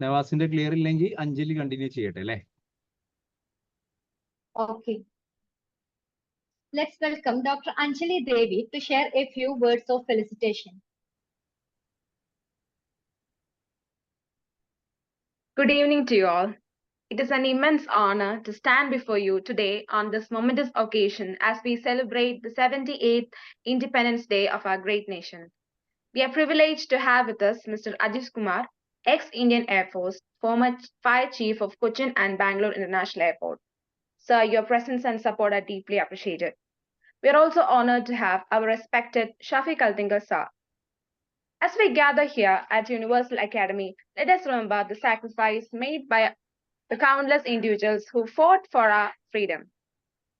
നവാസിന്റെ clear ഇല്ലെങ്കിൽ അഞ്ജലി കണ്ടിന്യൂ ചെയ്യട്ടെ അല്ലേ? Okay. Let's welcome Dr. Anjali Devi to share a few words of felicitation. Good evening to you all. It is an immense honor to stand before you today on this momentous occasion as we celebrate the 78th Independence Day of our great nation. We are privileged to have with us Mr. Ajit Kumar, ex-Indian Air Force, former Fire Chief of Cochin and Bangalore International Airport. Sir, your presence and support are deeply appreciated. We are also honored to have our respected Shafiq Altingar sir. As we gather here at Universal Academy, let us remember the sacrifice made by the countless individuals who fought for our freedom.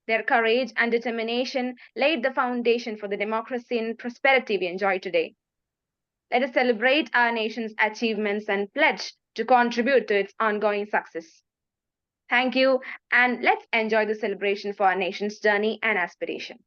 Their courage and determination laid the foundation for the democracy and prosperity we enjoy today. Let us celebrate our nation's achievements and pledge to contribute to its ongoing success. Thank you, and let's enjoy the celebration for our nation's journey and aspiration.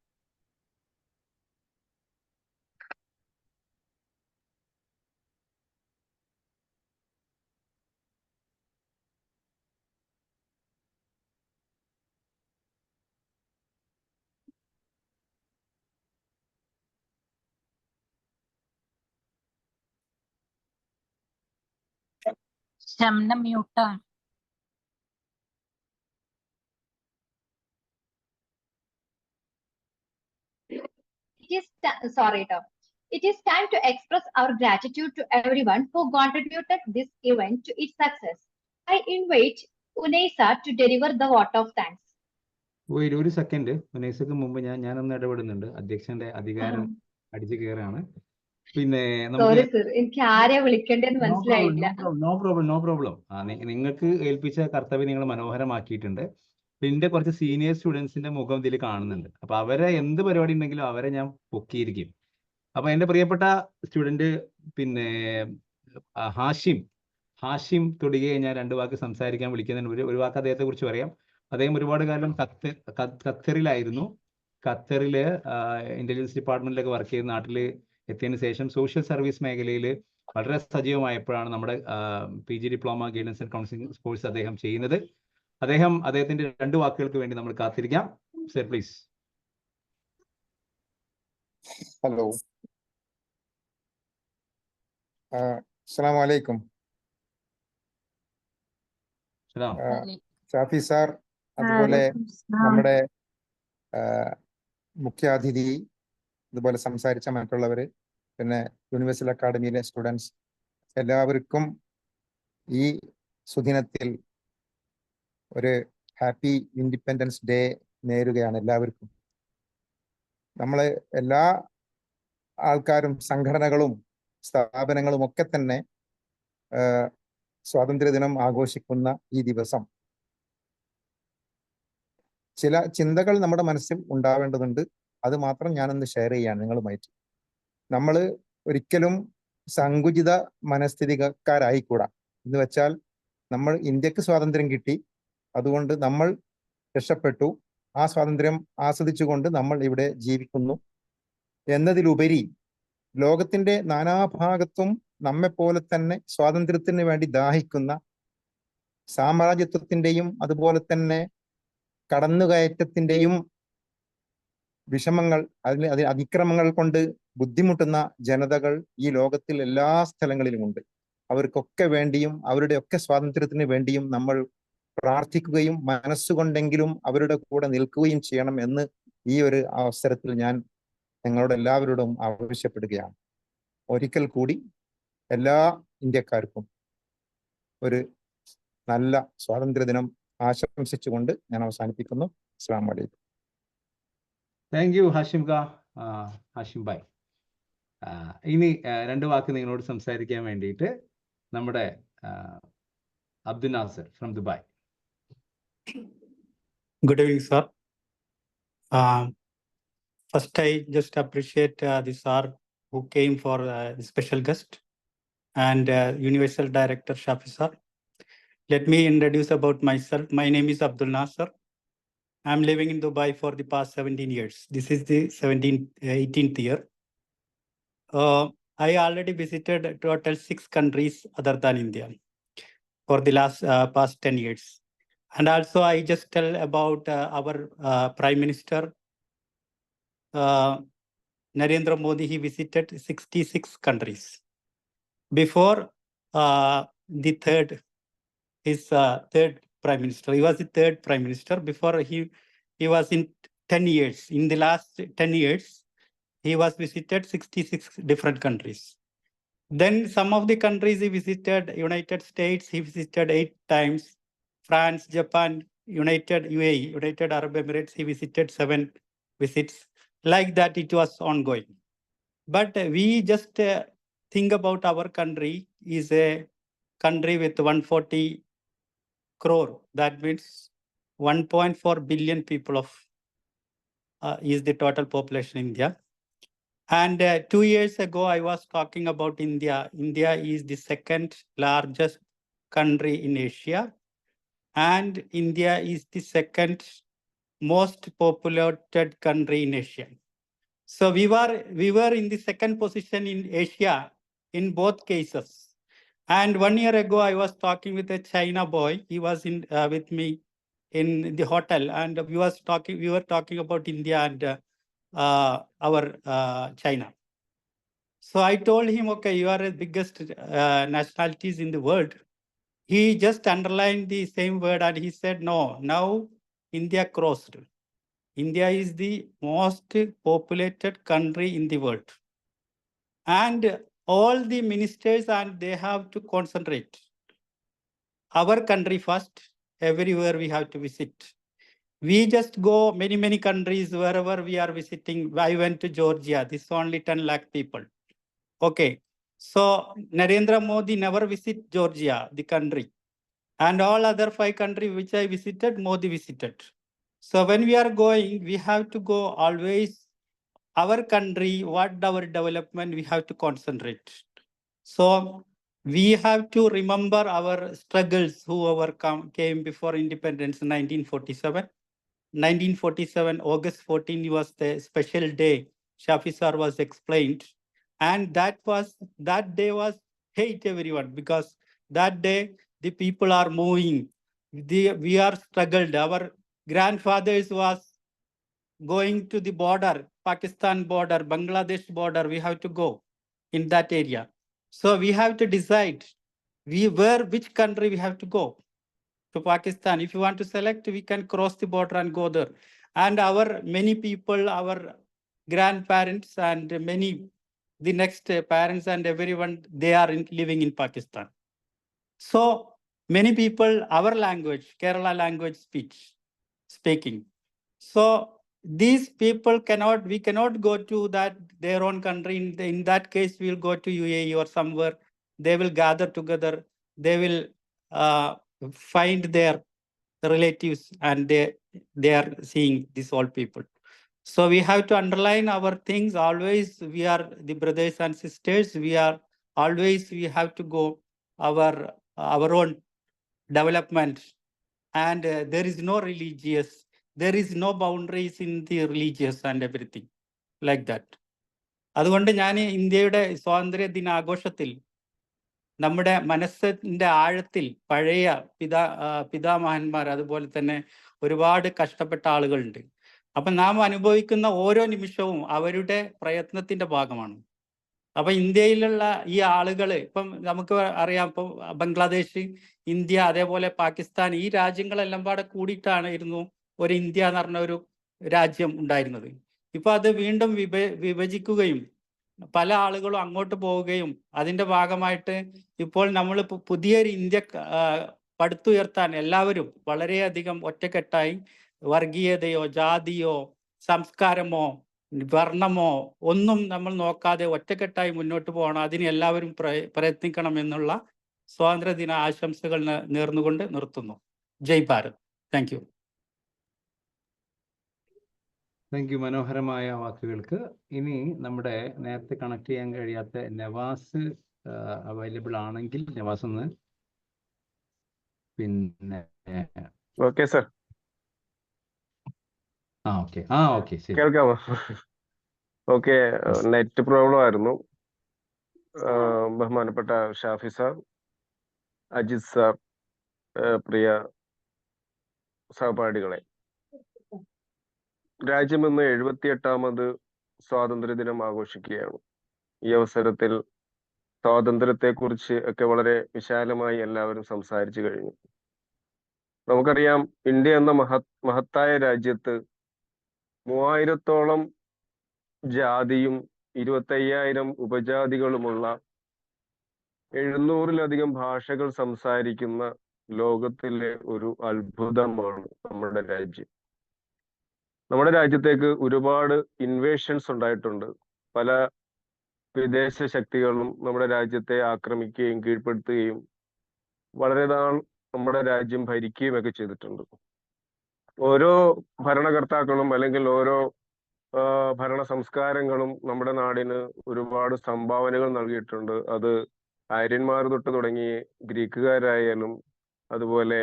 ശബ്ദം മ്യൂട്ടാണ്. It is time to express our gratitude to everyone who contributed this event to its success. I invite Unesa to deliver the vote of thanks. ഒരു second, ഉനൈസക്ക് മുമ്പ് ഞാനൊന്ന് ഇടപെടുന്നുണ്ട്. അധ്യക്ഷന്റെ അധികാരം അടിച്ചു കയറാണ്. പിന്നെ sorry sir, എനിക്ക് ആരെയാ വിളിക്കേണ്ടതെന്ന് മനസ്സിലായില്ല. No problem. നിങ്ങൾക്ക് ഏൽപ്പിച്ച കർത്തവ്യം നിങ്ങൾ മനോഹരമാക്കിയിട്ടുണ്ട്. പിന്നെ കുറച്ച് സീനിയർ സ്റ്റുഡൻസിന്റെ മുഖം ഇതിൽ കാണുന്നുണ്ട്. അപ്പൊ അവരെ എന്ത് പരിപാടി ഉണ്ടെങ്കിലും അവരെ ഞാൻ പൊക്കിയിരിക്കും. അപ്പൊ എന്റെ പ്രിയപ്പെട്ട സ്റ്റുഡന്റ് പിന്നെ ഹാഷിം തൊടുകെ ഞാൻ രണ്ട് വാക്ക് സംസാരിക്കാൻ വിളിക്കുന്നതിന് ഒരു വാക്ക് അദ്ദേഹത്തെ കുറിച്ച് പറയാം. അദ്ദേഹം ഒരുപാട് കാലം ഖത്തറിലായിരുന്നു. ഖത്തറില് ഇന്റലിജൻസ് ഡിപ്പാർട്ട്മെന്റിലൊക്കെ വർക്ക് ചെയ്ത് നാട്ടിൽ എത്തിയതിനു ശേഷം സോഷ്യൽ സർവീസ് മേഖലയിൽ വളരെ സജീവമായപ്പോഴാണ് നമ്മുടെ PG diploma guidance and counselling course അദ്ദേഹം ചെയ്യുന്നത്. അദ്ദേഹത്തിന്റെ രണ്ട് വാക്കുകൾക്ക് വേണ്ടി നമ്മൾ കാത്തിരിക്കാം. Sir please. ഹലോ, അസ്സലാമു അലൈക്കും. ഷാഫി സാർ, അതുപോലെ നമ്മുടെ മുഖ്യാതിഥി, അതുപോലെ സംസാരിച്ച മറ്റുള്ളവര്, പിന്നെ യൂണിവേഴ്സൽ അക്കാഡമിയിലെ സ്റ്റുഡൻസ്, എല്ലാവർക്കും ഈ സുദിനത്തിൽ ഒരു ഹാപ്പി ഇൻഡിപെൻഡൻസ് ഡേ നേരുകയാണ് എല്ലാവർക്കും. നമ്മള് എല്ലാ ആൾക്കാരും, സംഘടനകളും സ്ഥാപനങ്ങളും ഒക്കെ തന്നെ സ്വാതന്ത്ര്യദിനം ആഘോഷിക്കുന്ന ഈ ദിവസം ചില ചിന്തകൾ നമ്മുടെ മനസ്സിൽ ഉണ്ടാവേണ്ടതുണ്ട്. അത് മാത്രം ഞാനൊന്ന് ഷെയർ ചെയ്യാണ് നിങ്ങളുമായിട്ട്. നമ്മൾ ഒരിക്കലും സങ്കുചിത മനസ്ഥിതിക്കാരായിക്കൂടാ. എന്ന് വെച്ചാൽ നമ്മൾ ഇന്ത്യക്ക് സ്വാതന്ത്ര്യം കിട്ടി, അതുകൊണ്ട് നമ്മൾ രക്ഷപ്പെട്ടു, ആ സ്വാതന്ത്ര്യം ആസ്വദിച്ചുകൊണ്ട് നമ്മൾ ഇവിടെ ജീവിക്കുന്നു എന്നതിലുപരി ലോകത്തിന്റെ നാനാഭാഗത്തും നമ്മെപ്പോലെ തന്നെ സ്വാതന്ത്ര്യത്തിന് വേണ്ടി ദാഹിക്കുന്ന സാമ്രാജ്യത്വത്തിന്റെയും അതുപോലെ തന്നെ കടന്നുകയറ്റത്തിന്റെയും വിഷമങ്ങൾ, അതിക്രമങ്ങൾ കൊണ്ട് ബുദ്ധിമുട്ടുന്ന ജനതകൾ ഈ ലോകത്തിൽ എല്ലാ സ്ഥലങ്ങളിലുമുണ്ട്. അവർക്കൊക്കെ വേണ്ടിയും അവരുടെയൊക്കെ സ്വാതന്ത്ര്യത്തിന് വേണ്ടിയും നമ്മൾ പ്രാർത്ഥിക്കുകയും മനസ്സുകൊണ്ടെങ്കിലും അവരുടെ കൂടെ നിൽക്കുകയും ചെയ്യണം എന്ന് ഈ ഒരു അവസരത്തിൽ ഞാൻ നിങ്ങളോട് എല്ലാവരോടും ആവശ്യപ്പെടുകയാണ്. ഒരിക്കൽ കൂടി എല്ലാ ഇന്ത്യക്കാർക്കും ഒരു നല്ല സ്വാതന്ത്ര്യദിനം ആശംസിച്ചുകൊണ്ട് ഞാൻ അവസാനിപ്പിക്കുന്നു. അസ്സലാമു അലൈക്കും. Thank you Hashim bhai. ഇനി രണ്ട് വാക്ക് നിങ്ങളോട് സംസാരിക്കാൻ വേണ്ടിയിട്ട് നമ്മുടെ Abdul Nasser from Dubai. Good evening, sir. First, I just appreciate the sir who came for the special guest and Universal Director Shafi sir. Let me introduce about myself. My name is Abdul Nasser. I'm living in Dubai for the past 17 years. This is the 18th year. I already visited total 6 countries other than India. for the past 10 years. And also, I just tell about our Prime Minister, Narendra Modi. He visited 66 countries. Before his third Prime Minister, he was the third Prime Minister. Before he was in 10 years. In the last 10 years, he was visited 66 different countries. Then some of the countries he visited, United States, he visited 8 times. France, Japan, UAE, United Arab Emirates, he visited 7 visits. Like that, it was ongoing. But we just think about our country is a country with 140 crore. That means 1.4 billion people is the total population in India. And 2 years ago, I was talking about India. India is the second largest country in Asia. And India is the second most populated country in Asia. So we were in the second position in Asia in both cases. And 1 year ago, I was talking with a China boy. He was with me in the hotel, and we were talking about India and our China. So I told him, okay, you are the biggest nationalities in the world. He just underlined the same word and he said, no, now India crossed. India is the most populated country in the world. And all the ministers, and they have to concentrate. Our country first, everywhere we have to visit. We just go many countries wherever we are visiting. I went to Georgia. This is only 10 lakh people. Okay. So Narendra Modi never visit Georgia, the country. And all other 5 countries which I visited, Modi visited. So when we are going, we have to go always our country, what our development, we have to concentrate. So we have to remember our struggles, whoever came before independence in 1947. 1947, August 14 was the special day. Shafi sir was explained. And that day was hate everyone, because that day the people are moving. We are struggled. Our grandfathers was going to the border, Pakistan border, Bangladesh border. We have to go in that area. So we have to decide which country we have to go. To Pakistan. If you want to select, we can cross the border and go there. And many people, our grandparents and the next parents and everyone, they are living in Pakistan. So many people, our language, Kerala language speaking. So these people we cannot go to their own country. In that case, we'll go to UAE or somewhere. They will gather together. They will find their relatives, and they are seeing these old people. So we have to underline our things. Always we are the brothers and sisters. We have to go our own development. And there is no there is no boundaries in the religious and everything like that. അതുകൊണ്ട് ഞാൻ ഇന്ത്യയുടെ സ്വാതന്ത്ര്യ ദിനാഘോഷത്തിൽ നമ്മുടെ മനസ്സിന്റെ ആഴത്തിൽ പഴയ പിതാമഹന്മാർ, അതുപോലെ തന്നെ ഒരുപാട് കഷ്ടപ്പെട്ട ആളുകളുണ്ട്. അപ്പൊ നാം അനുഭവിക്കുന്ന ഓരോ നിമിഷവും അവരുടെ പ്രയത്നത്തിന്റെ ഭാഗമാണ്. അപ്പൊ ഇന്ത്യയിലുള്ള ഈ ആളുകള് ഇപ്പം നമുക്ക് അറിയാം, ഇപ്പം ബംഗ്ലാദേശ്, ഇന്ത്യ, അതേപോലെ പാകിസ്ഥാൻ, ഈ രാജ്യങ്ങളെല്ലാം പാടെ കൂടിയിട്ടായിരുന്നു ഒരു ഇന്ത്യ എന്ന് പറഞ്ഞ ഒരു രാജ്യം ഉണ്ടായിരുന്നത്. ഇപ്പൊ അത് വീണ്ടും വിഭജിക്കുകയും പല ആളുകളും അങ്ങോട്ട് പോവുകയും അതിന്റെ ഭാഗമായിട്ട് ഇപ്പോൾ നമ്മൾ പുതിയൊരു ഇന്ത്യ പടുത്തുയർത്താൻ എല്ലാവരും വളരെയധികം ഒറ്റക്കെട്ടായി വർഗീയതയോ ജാതിയോ സംസ്കാരമോ വർണ്ണമോ ഒന്നും നമ്മൾ നോക്കാതെ ഒറ്റക്കെട്ടായി മുന്നോട്ട് പോകണം. അതിന് എല്ലാവരും പ്രയത്നിക്കണം എന്നുള്ള സ്വാതന്ത്ര്യദിന ആശംസകൾ നേർന്നുകൊണ്ട് നിർത്തുന്നു. Jai Bharat. Thank you. Thank you. മനോഹരമായ വാക്കുകൾക്ക്. ഇനി നമ്മുടെ നേരത്തെ കണക്ട് ചെയ്യാൻ കഴിയാത്ത നവാസ് അവൈലബിൾ ആണെങ്കിൽ നവാസ് ഒന്ന്. പിന്നെ ഓക്കെ സർ. ഓക്കെ ശരി. കേൾക്കാമോ? ഓക്കെ, നെറ്റ് പ്രോബ്ലം ആയിരുന്നു. ബഹുമാനപ്പെട്ട ഷാഫി സാർ, അജിത് സാർ, പ്രിയ സഹപാഠികളെ, രാജ്യം ഇന്ന് 78ാമത് സ്വാതന്ത്ര്യ ദിനം ആഘോഷിക്കുകയാണ്. ഈ അവസരത്തിൽ സ്വാതന്ത്ര്യത്തെക്കുറിച്ച് ഒക്കെ വളരെ വിശാലമായി എല്ലാവരും സംസാരിച്ചു കഴിഞ്ഞു. നമുക്കറിയാം, ഇന്ത്യ എന്ന മഹത്തായ രാജ്യത്ത് 3000-ഓളം ജാതിയും 25,000 ഉപജാതികളുമുള്ള 700-ലധികം ഭാഷകൾ സംസാരിക്കുന്ന ലോകത്തിലെ ഒരു അത്ഭുതമാണ് നമ്മുടെ രാജ്യം. നമ്മുടെ രാജ്യത്തേക്ക് ഒരുപാട് ഇൻവേഷൻസ് ഉണ്ടായിട്ടുണ്ട്. പല വിദേശ ശക്തികളും നമ്മുടെ രാജ്യത്തെ ആക്രമിക്കുകയും കീഴ്പ്പെടുത്തുകയും വളരെ നാൾ നമ്മുടെ രാജ്യം ഭരിക്കുകയും ഒക്കെ ചെയ്തിട്ടുണ്ട്. ഓരോ ഭരണകർത്താക്കളും അല്ലെങ്കിൽ ഓരോ ഭരണ സംസ്കാരങ്ങളും നമ്മുടെ നാടിന് ഒരുപാട് സംഭാവനകൾ നൽകിയിട്ടുണ്ട്. അത് ആര്യന്മാർ തൊട്ട് തുടങ്ങി ഗ്രീക്കുകാരായാലും അതുപോലെ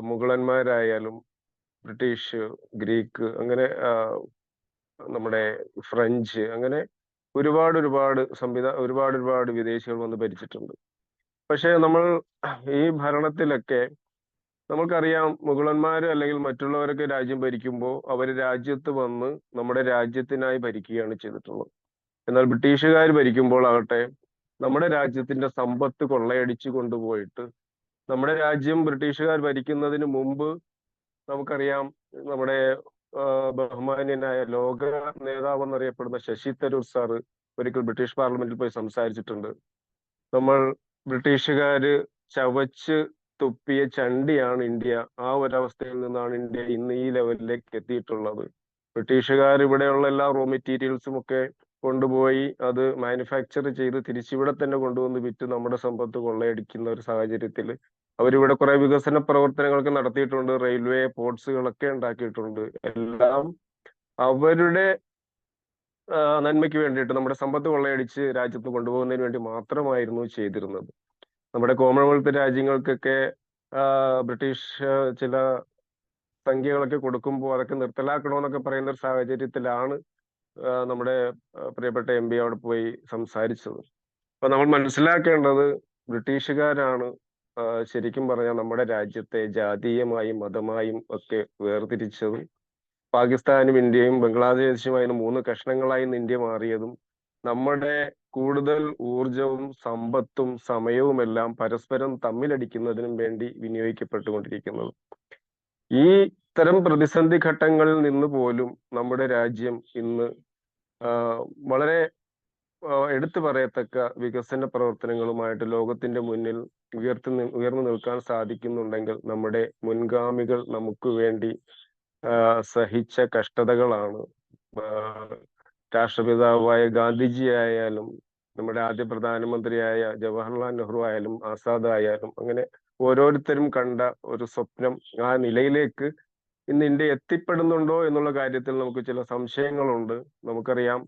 മുഗളന്മാരായാലും ബ്രിട്ടീഷ്, ഗ്രീക്ക്, അങ്ങനെ നമ്മുടെ ഫ്രഞ്ച്, അങ്ങനെ ഒരുപാട് വിദേശികൾ വന്ന് ഭരിച്ചിട്ടുണ്ട്. പക്ഷെ നമ്മൾ ഈ ഭരണത്തിലൊക്കെ നമുക്കറിയാം, മുഗളന്മാർ അല്ലെങ്കിൽ മറ്റുള്ളവരൊക്കെ രാജ്യം ഭരിക്കുമ്പോൾ അവർ രാജ്യത്ത് വന്ന് നമ്മുടെ രാജ്യത്തിനായി ഭരിക്കുകയാണ് ചെയ്തിട്ടുള്ളത്. എന്നാൽ ബ്രിട്ടീഷുകാർ ഭരിക്കുമ്പോൾ ആകട്ടെ നമ്മുടെ രാജ്യത്തിന്റെ സമ്പത്ത് കൊള്ളയടിച്ചു കൊണ്ടുപോയിട്ട്, നമ്മുടെ രാജ്യം ബ്രിട്ടീഷുകാർ ഭരിക്കുന്നതിന് മുമ്പ് നമുക്കറിയാം, നമ്മുടെ ബഹുമാന്യനായ ലോക നേതാവ് എന്നറിയപ്പെടുന്ന ശശി തരൂർ സാറ് ഒരിക്കൽ ബ്രിട്ടീഷ് പാർലമെന്റിൽ പോയി സംസാരിച്ചിട്ടുണ്ട്. നമ്മൾ ബ്രിട്ടീഷുകാര് ചവച്ച് തുപ്പിയ ചണ്ടിയാണ് ഇന്ത്യ. ആ ഒരവസ്ഥയിൽ നിന്നാണ് ഇന്ത്യ ഇന്ന് ഈ ലെവലിലേക്ക് എത്തിയിട്ടുള്ളത്. ബ്രിട്ടീഷുകാർ ഇവിടെയുള്ള എല്ലാ റോ മെറ്റീരിയൽസും ഒക്കെ കൊണ്ടുപോയി അത് മാനുഫാക്ചർ ചെയ്ത് തിരിച്ചിവിടെ തന്നെ കൊണ്ടുവന്ന് വിറ്റ് നമ്മുടെ സമ്പത്ത് കൊള്ളയടിക്കുന്ന ഒരു സാഹചര്യത്തിൽ അവരിവിടെ കുറെ വികസന പ്രവർത്തനങ്ങളൊക്കെ നടത്തിയിട്ടുണ്ട്. റെയിൽവേ, പോർട്സുകളൊക്കെ ഉണ്ടാക്കിയിട്ടുണ്ട്. എല്ലാം അവരുടെ നന്മയ്ക്ക് വേണ്ടിയിട്ട്, നമ്മുടെ സമ്പത്ത് കൊള്ളയടിച്ച് രാജ്യത്ത് കൊണ്ടുപോകുന്നതിന് വേണ്ടി മാത്രമായിരുന്നു ചെയ്തിരുന്നത്. നമ്മുടെ കോമൺവെൽത്ത് രാജ്യങ്ങൾക്കൊക്കെ ബ്രിട്ടീഷ് ചില സംഖ്യകളൊക്കെ കൊടുക്കുമ്പോൾ അതൊക്കെ നിർത്തലാക്കണമെന്നൊക്കെ പറയുന്ന ഒരു സാഹചര്യത്തിലാണ് നമ്മുടെ പ്രിയപ്പെട്ട MP അവിടെ പോയി സംസാരിച്ചത്. അപ്പൊ നമ്മൾ മനസ്സിലാക്കേണ്ടത്, ബ്രിട്ടീഷുകാരാണ് ശരിക്കും പറഞ്ഞാൽ നമ്മുടെ രാജ്യത്തെ ജാതീയമായും മതമായും ഒക്കെ വേർതിരിച്ചതും പാകിസ്ഥാനും ഇന്ത്യയും ബംഗ്ലാദേശുമായിരുന്നു 3 കഷ്ണങ്ങളായി ഇന്ത്യ മാറിയതും നമ്മുടെ കൂടുതൽ ഊർജവും സമ്പത്തും സമയവും എല്ലാം പരസ്പരം തമ്മിലടിക്കുന്നതിനും വേണ്ടി വിനിയോഗിക്കപ്പെട്ടുകൊണ്ടിരിക്കുന്നത്. ഈ ഇത്തരം പ്രതിസന്ധി ഘട്ടങ്ങളിൽ നിന്ന് പോലും നമ്മുടെ രാജ്യം ഇന്ന് വളരെ എടുത്തു പറയത്തക്ക വികസന പ്രവർത്തനങ്ങളുമായിട്ട് ലോകത്തിന്റെ മുന്നിൽ ഉയർന്നു നിൽക്കാൻ സാധിക്കുന്നുണ്ടെങ്കിൽ നമ്മുടെ മുൻഗാമികൾ നമുക്ക് വേണ്ടി സഹിച്ച കഷ്ടതകളാണ്. രാഷ്ട്രപിതാവായ ഗാന്ധിജി ആയാലും നമ്മുടെ ആദ്യ പ്രധാനമന്ത്രിയായ ജവഹർലാൽ നെഹ്റു ആയാലും ആസാദ് ആയാലും അങ്ങനെ ഓരോരുത്തരും കണ്ട ഒരു സ്വപ്നം ആ നിലയിലേക്ക് ഇന്ന് ഇന്ത്യ എത്തിപ്പെടുന്നുണ്ടോ എന്നുള്ള കാര്യത്തിൽ നമുക്ക് ചില സംശയങ്ങളുണ്ട്. നമുക്കറിയാം,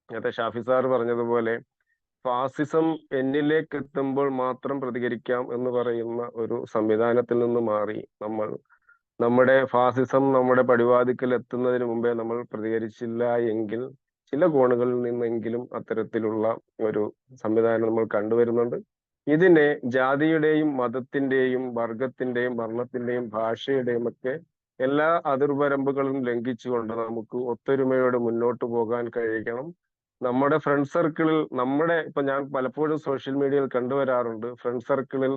നേരത്തെ ഷാഫി സാർ പറഞ്ഞതുപോലെ ഫാസിസം എന്നിലേക്ക് എത്തുമ്പോൾ മാത്രം പ്രതികരിക്കാം എന്ന് പറയുന്ന ഒരു സംവിധാനത്തിൽ നിന്ന് മാറി നമ്മൾ നമ്മുടെ ഫാസിസം നമ്മുടെ പടിവാതിക്കൽ എത്തുന്നതിന് മുമ്പേ നമ്മൾ പ്രതികരിച്ചില്ല എങ്കിൽ ചില കോണുകളിൽ നിന്നെങ്കിലും അത്തരത്തിലുള്ള ഒരു സംവിധാനം നമ്മൾ കണ്ടുവരുന്നുണ്ട്. ഇതിനെ ജാതിയുടെയും മതത്തിന്റെയും വർഗത്തിന്റെയും വർണ്ണത്തിന്റെയും ഭാഷയുടെയും ഒക്കെ എല്ലാ അതിർവരമ്പുകളും ലംഘിച്ചുകൊണ്ട് നമുക്ക് ഒത്തൊരുമയോടെ മുന്നോട്ട് പോകാൻ കഴിയണം. നമ്മുടെ ഫ്രണ്ട് സർക്കിളിൽ ഇപ്പൊ ഞാൻ പലപ്പോഴും സോഷ്യൽ മീഡിയയിൽ കണ്ടുവരാറുണ്ട്, ഫ്രണ്ട് സർക്കിളിൽ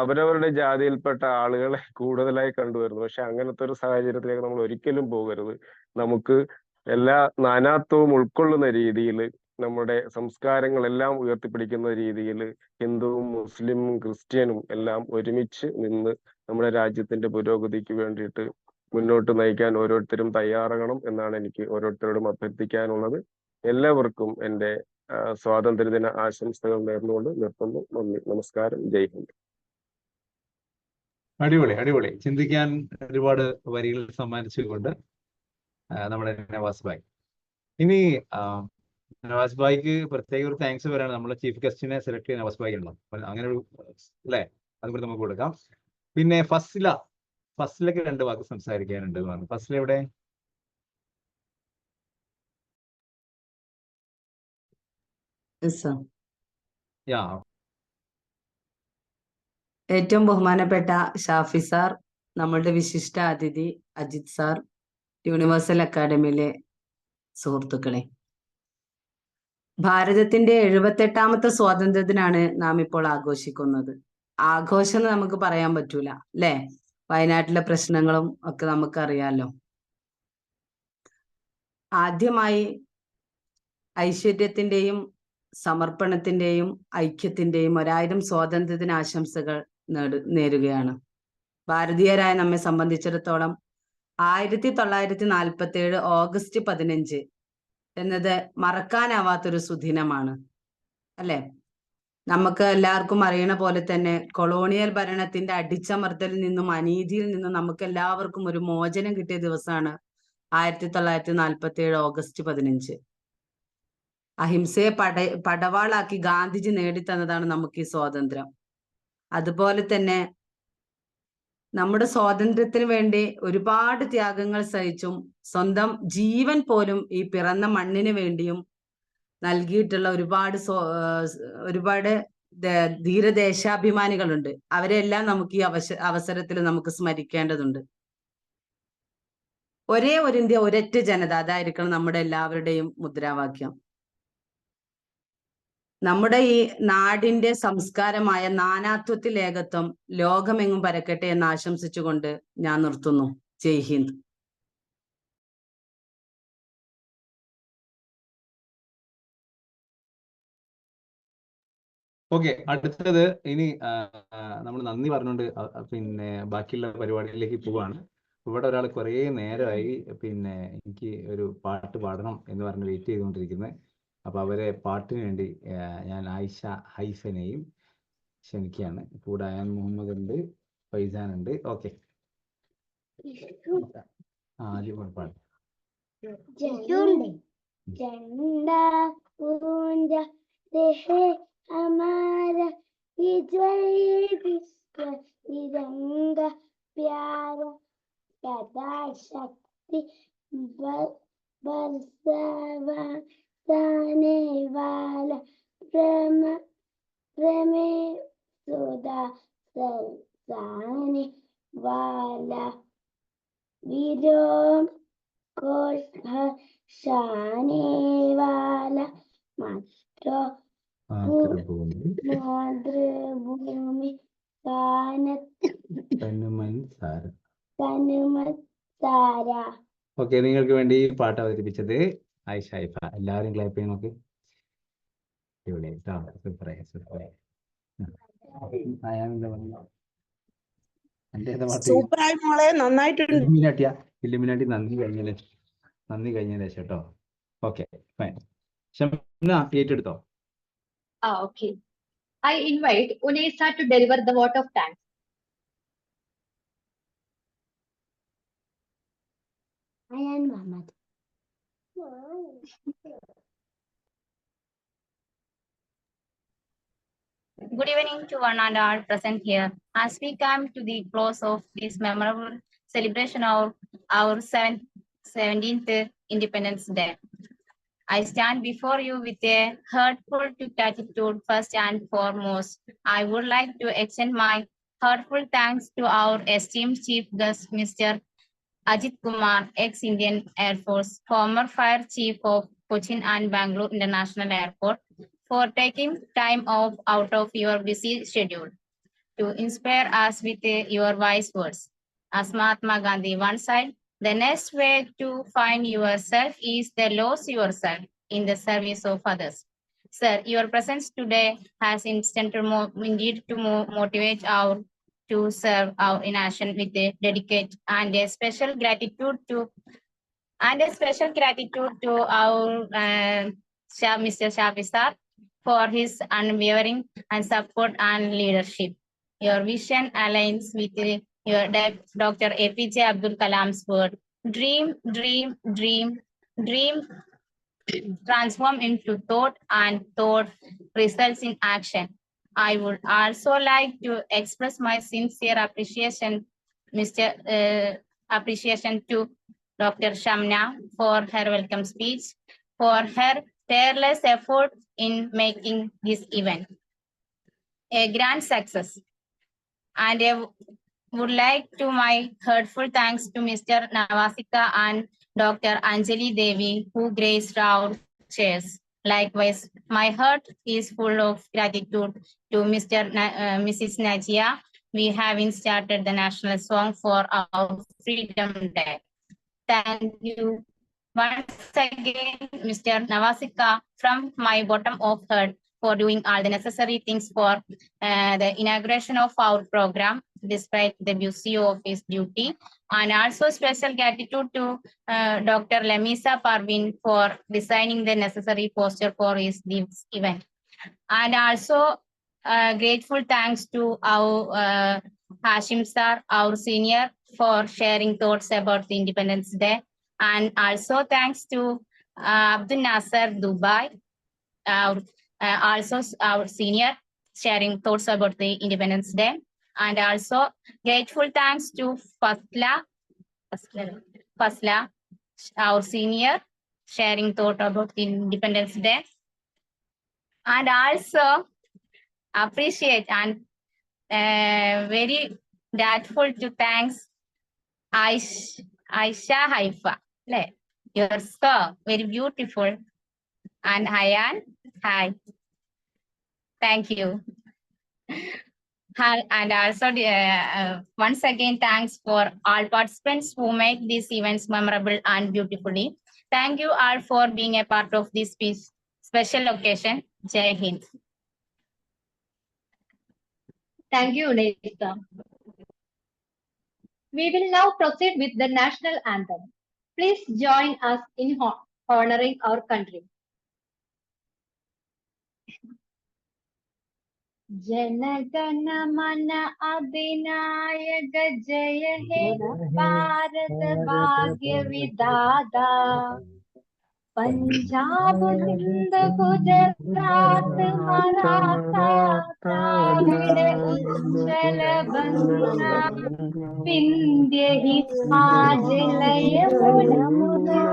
അവരവരുടെ ജാതിയിൽപ്പെട്ട ആളുകളെ കൂടുതലായി കണ്ടുവരുന്നു. പക്ഷെ അങ്ങനത്തെ ഒരു സാഹചര്യത്തിലേക്ക് നമ്മൾ ഒരിക്കലും പോകരുത്. നമുക്ക് എല്ലാ നാനാത്വവും ഉൾക്കൊള്ളുന്ന രീതിയിൽ നമ്മുടെ സംസ്കാരങ്ങളെല്ലാം ഉയർത്തിപ്പിടിക്കുന്ന രീതിയിൽ ഹിന്ദുവും മുസ്ലിമും ക്രിസ്ത്യനും എല്ലാം ഒരുമിച്ച് നിന്ന് നമ്മുടെ രാജ്യത്തിന്റെ പുരോഗതിക്ക് വേണ്ടിയിട്ട് മുന്നോട്ട് നയിക്കാൻ ഓരോരുത്തരും തയ്യാറാകണം എന്നാണ് എനിക്ക് ഓരോരുത്തരോടും അഭ്യർത്ഥിക്കാനുള്ളത്. എല്ലാവർക്കും എൻ്റെ സ്വാതന്ത്ര്യദിന ആശംസകൾ നേർന്നുകൊണ്ട് നിർത്തുന്നു. നന്ദി, നമസ്കാരം, ജയ് ഹിന്ദ്. അടിപൊളി. ചിന്തിക്കാൻ ഒരുപാട് വരികൾ സമ്മാനിച്ചുകൊണ്ട് നമ്മുടെ നവാസ് ഭായ്. ഇനി നവാസ് ഭായിക്ക് പ്രത്യേക ഒരു താങ്ക്സ് പറയാണ്. നമ്മളെ ചീഫ് ഗസ്റ്റിനെ സെലക്ട് ചെയ്ത് നവാസ് ഭായി ഉണ്ടോ, അങ്ങനെ ഒരു അല്ലേ, അതുകൂടി നമുക്ക് കൊടുക്കാം. പിന്നെ ഫസ്റ്റിലേക്ക് 2 വാക്ക് സംസാരിക്കാനുണ്ട്. ഫസ്റ്റിൽ എവിടെ? Yes, sir. Yeah. ഏറ്റവും ബഹുമാനപ്പെട്ട ഷാഫി സാർ, നമ്മളുടെ വിശിഷ്ട അതിഥി അജിത് സാർ, യൂണിവേഴ്സൽ അക്കാഡമിയിലെ സുഹൃത്തുക്കളെ, ഭാരതത്തിന്റെ 78ാമത്തെ സ്വാതന്ത്ര്യദിനാണ് നാം ഇപ്പോൾ ആഘോഷിക്കുന്നത്. ആഘോഷം എന്ന് നമുക്ക് പറയാൻ പറ്റൂല അല്ലെ? വയനാട്ടിലെ പ്രശ്നങ്ങളും ഒക്കെ നമുക്കറിയാലോ. ആദ്യമായി ഐശ്വര്യത്തിന്റെയും സമർപ്പണത്തിന്റെയും ഐക്യത്തിന്റെയും 1000 സ്വാതന്ത്ര്യദിന ആശംസകൾ നേരുകയാണ്. ഭാരതീയരായ നമ്മെ സംബന്ധിച്ചിടത്തോളം 1947 ഓഗസ്റ്റ് 15 എന്നത് മറക്കാനാവാത്തൊരു സുദിനമാണ് അല്ലെ? നമുക്ക് എല്ലാവർക്കും അറിയണ പോലെ തന്നെ കൊളോണിയൽ ഭരണത്തിന്റെ അടിച്ചമർത്തലിൽ നിന്നും അനീതിയിൽ നിന്നും നമുക്ക് എല്ലാവർക്കും ഒരു മോചനം കിട്ടിയ ദിവസമാണ് 1947 ഓഗസ്റ്റ് 15. അഹിംസയെ പടവാളാക്കി ഗാന്ധിജി നേടിത്തന്നതാണ് നമുക്ക് ഈ സ്വാതന്ത്ര്യം. അതുപോലെ തന്നെ നമ്മുടെ സ്വാതന്ത്ര്യത്തിന് വേണ്ടി ഒരുപാട് ത്യാഗങ്ങൾ സഹിച്ചും സ്വന്തം ജീവൻ പോലും ഈ പിറന്ന മണ്ണിന് വേണ്ടിയും നൽകിയിട്ടുള്ള ഒരുപാട് ധീരദേശാഭിമാനികളുണ്ട്. അവരെല്ലാം നമുക്ക് ഈ അവസരത്തിൽ നമുക്ക് സ്മരിക്കേണ്ടതുണ്ട്. ഒരേ ഒരു ഇന്ത്യ, ഒരൊറ്റ ജനത, അതായിരിക്കണം നമ്മുടെ എല്ലാവരുടെയും മുദ്രാവാക്യം. നമ്മുടെ ഈ നാടിന്റെ സംസ്കാരമായ നാനാത്വത്തിൽ ഏകത്വം ലോകമെങ്ങും പരക്കട്ടെ എന്ന് ആശംസിച്ചുകൊണ്ട് ഞാൻ നിർത്തുന്നു. ജയ് ഹിന്ദ്. ഓക്കെ, അടുത്തത് ഇനി നമ്മൾ നന്ദി പറഞ്ഞുകൊണ്ട് പിന്നെ ബാക്കിയുള്ള പരിപാടികളിലേക്ക് പോവാണ്. ഇവിടെ ഒരാൾ കുറേ നേരമായി പിന്നെ എനിക്ക് ഒരു പാട്ട് പാടണം എന്ന് പറഞ്ഞ് വെയിറ്റ് ചെയ്തുകൊണ്ടിരിക്കുന്നത്. അപ്പൊ അവരെ പാട്ടിന് വേണ്ടി ഞാൻ ആയിഷ ഹൈഫനെയും ക്ഷണിക്കുകയാണ്. കൂടെ അയാൻ മുഹമ്മദ് ഉണ്ട്, ഫൈസാൻ ഉണ്ട്. ഓക്കെ, ആദ്യം പാട്ട്. हमारा विजय विश्व तिरंगा प्यारा सदा शक्ति बरसाने वाला प्रेमे सुधा सरसाने वाला वीरों को हर्षाने वाला മാതൃഭൂമി ഓക്കെ, നിങ്ങൾക്ക് വേണ്ടി ഈ പാട്ട് അവതരിപ്പിച്ചത് ആയിഷ ഹൈഫ. എല്ലാവരും ക്ലാപ്പ് ചെയ്യണം. നോക്ക്, ഇല്ലുമിനാട്ടി നന്ദി കഴിഞ്ഞതിന് ശേഷം കേട്ടോ. Okay, fine. ഷംന ഏറ്റെടുത്തോ. Okay. I invite Unesa to deliver the vote of thanks. Ayan Muhammad. Good evening to one and all present here. As we come to the close of this memorable celebration of our 17th Independence Day, I stand before you with a heartfelt gratitude. First and foremost, I would like to extend my heartfelt thanks to our esteemed chief guest, Mr. Ajit Kumar, ex-Indian Air Force, former fire chief of Cochin and Bangalore International Airport, for taking time off out of your busy schedule to inspire us with your wise words. As Mahatma Gandhi once said, the next way to find yourself is to lose yourself in the service of others. Sir, your presence today has indeed to motivate our to serve our nation with a dedicated and a special gratitude to our Mr. Shafi sir for his unwavering and support and leadership. Your vision aligns with your Dr. APJ Abdul Kalam's word, dream, dream, dream, dream, transform into thought, and thought results in action. I would also like to express my sincere appreciation to Dr. Shamna for her welcome speech, for her tireless effort in making this event a grand success. And I would like to my heartful thanks to Mr. Navasika and Dr. Anjali Devi who graced our chairs. Likewise, my heart is full of gratitude to Mrs. Najia. We have started the national song for our Freedom Day. Thank you once again, Mr. Navasika, from my bottom of heart for doing all the necessary things for the inauguration of our program, despite the busy of his duty. And also special gratitude to Dr. Lamisa Parvin for designing the necessary poster for this event. And also grateful thanks to our Hashim sir, our senior, for sharing thoughts about the Independence Day. And also thanks to Abdul Nasser Dubai, also our senior, sharing thoughts about the Independence Day. And also grateful thanks to Fasla, our senior, sharing thought about the Independence Day. And also appreciate and very grateful to thanks Aisha Haifa. You're so very beautiful. And Hayan, hi. Thank you. And also once again, thanks for all participants who make these events memorable and beautifully. Thank you all for being a part of this special occasion. Jai Hind. Thank you, Unesa. We will now proceed with the national anthem. Please join us in honoring our country. जनगण मन अधिनायक जय हे भारत भाग्य विधाता पंजाब सिंध गुजरात मराठा द्राविड उच्चल बंगा विंध्य हिमाचल यमुना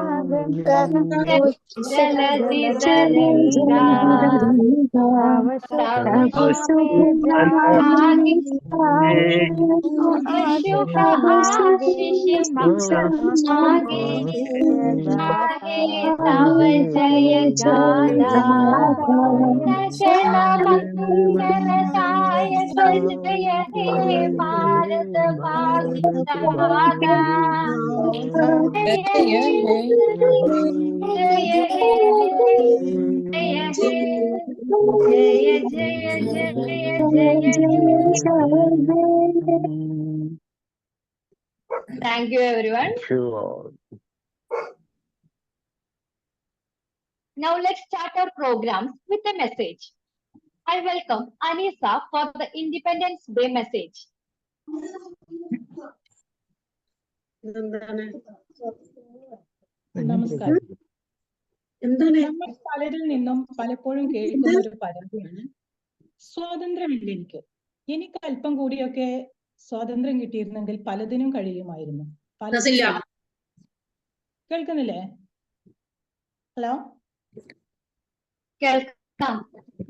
जलधि तरंगा शुभ आशीष मांगे तव जय गाथा सकल मंगलदायक जय हे भारत भाग्य विधाता जय हे जय हे जय हे जय जय जय जय Thank you, everyone. Thank you all. Now let's start our programs with a message. I welcome Anisa for the Independence Day message. നമസ്കാരം. നമ്മൾ പലരിൽ നിന്നും പലപ്പോഴും കേൾക്കുന്ന ഒരു പരാതിയാണ് സ്വാതന്ത്ര്യമില്ല എനിക്ക് അല്പം കൂടിയൊക്കെ സ്വാതന്ത്ര്യം കിട്ടിയിരുന്നെങ്കിൽ പലതിനും കഴിയുമായിരുന്നു. കേൾക്കുന്നില്ലേ? ഹലോ,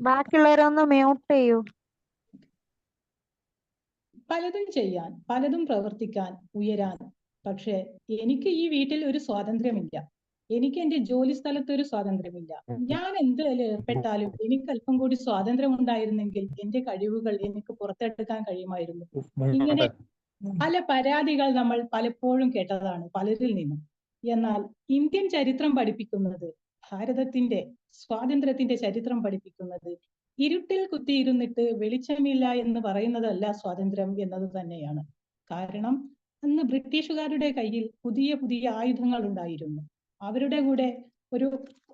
ബാക്കിയുള്ളവരൊന്ന് മ്യൂട്ട് ചെയ്യൂ. പലതും ചെയ്യാൻ, പലതും പ്രവർത്തിക്കാൻ, ഉയരാൻ. പക്ഷെ എനിക്ക് ഈ വീട്ടിൽ ഒരു സ്വാതന്ത്ര്യമില്ല. എനിക്ക് എന്റെ ജോലി സ്ഥലത്ത് ഒരു സ്വാതന്ത്ര്യമില്ല. ഞാൻ എന്തിൽ ഏർപ്പെട്ടാലും എനിക്ക് അല്പം കൂടി സ്വാതന്ത്ര്യം ഉണ്ടായിരുന്നെങ്കിൽ എന്റെ കഴിവുകൾ എനിക്ക് പുറത്തെടുക്കാൻ കഴിയുമായിരുന്നു. ഇങ്ങനെ പല പരാതികൾ നമ്മൾ പലപ്പോഴും കേട്ടതാണ് പലരിൽ നിന്നും. എന്നാൽ ഇന്ത്യൻ ചരിത്രം പഠിപ്പിക്കുന്നത്, ഭാരതത്തിന്റെ സ്വാതന്ത്ര്യത്തിന്റെ ചരിത്രം പഠിപ്പിക്കുന്നത് ഇരുട്ടിൽ കുത്തിയിരുന്നിട്ട് വെളിച്ചമില്ല എന്ന് പറയുന്നതല്ല സ്വാതന്ത്ര്യം എന്നത് തന്നെയാണ്. കാരണം അന്ന് ബ്രിട്ടീഷുകാരുടെ കയ്യിൽ പുതിയ പുതിയ ആയുധങ്ങൾ ഉണ്ടായിരുന്നു. അവരുടെ കൂടെ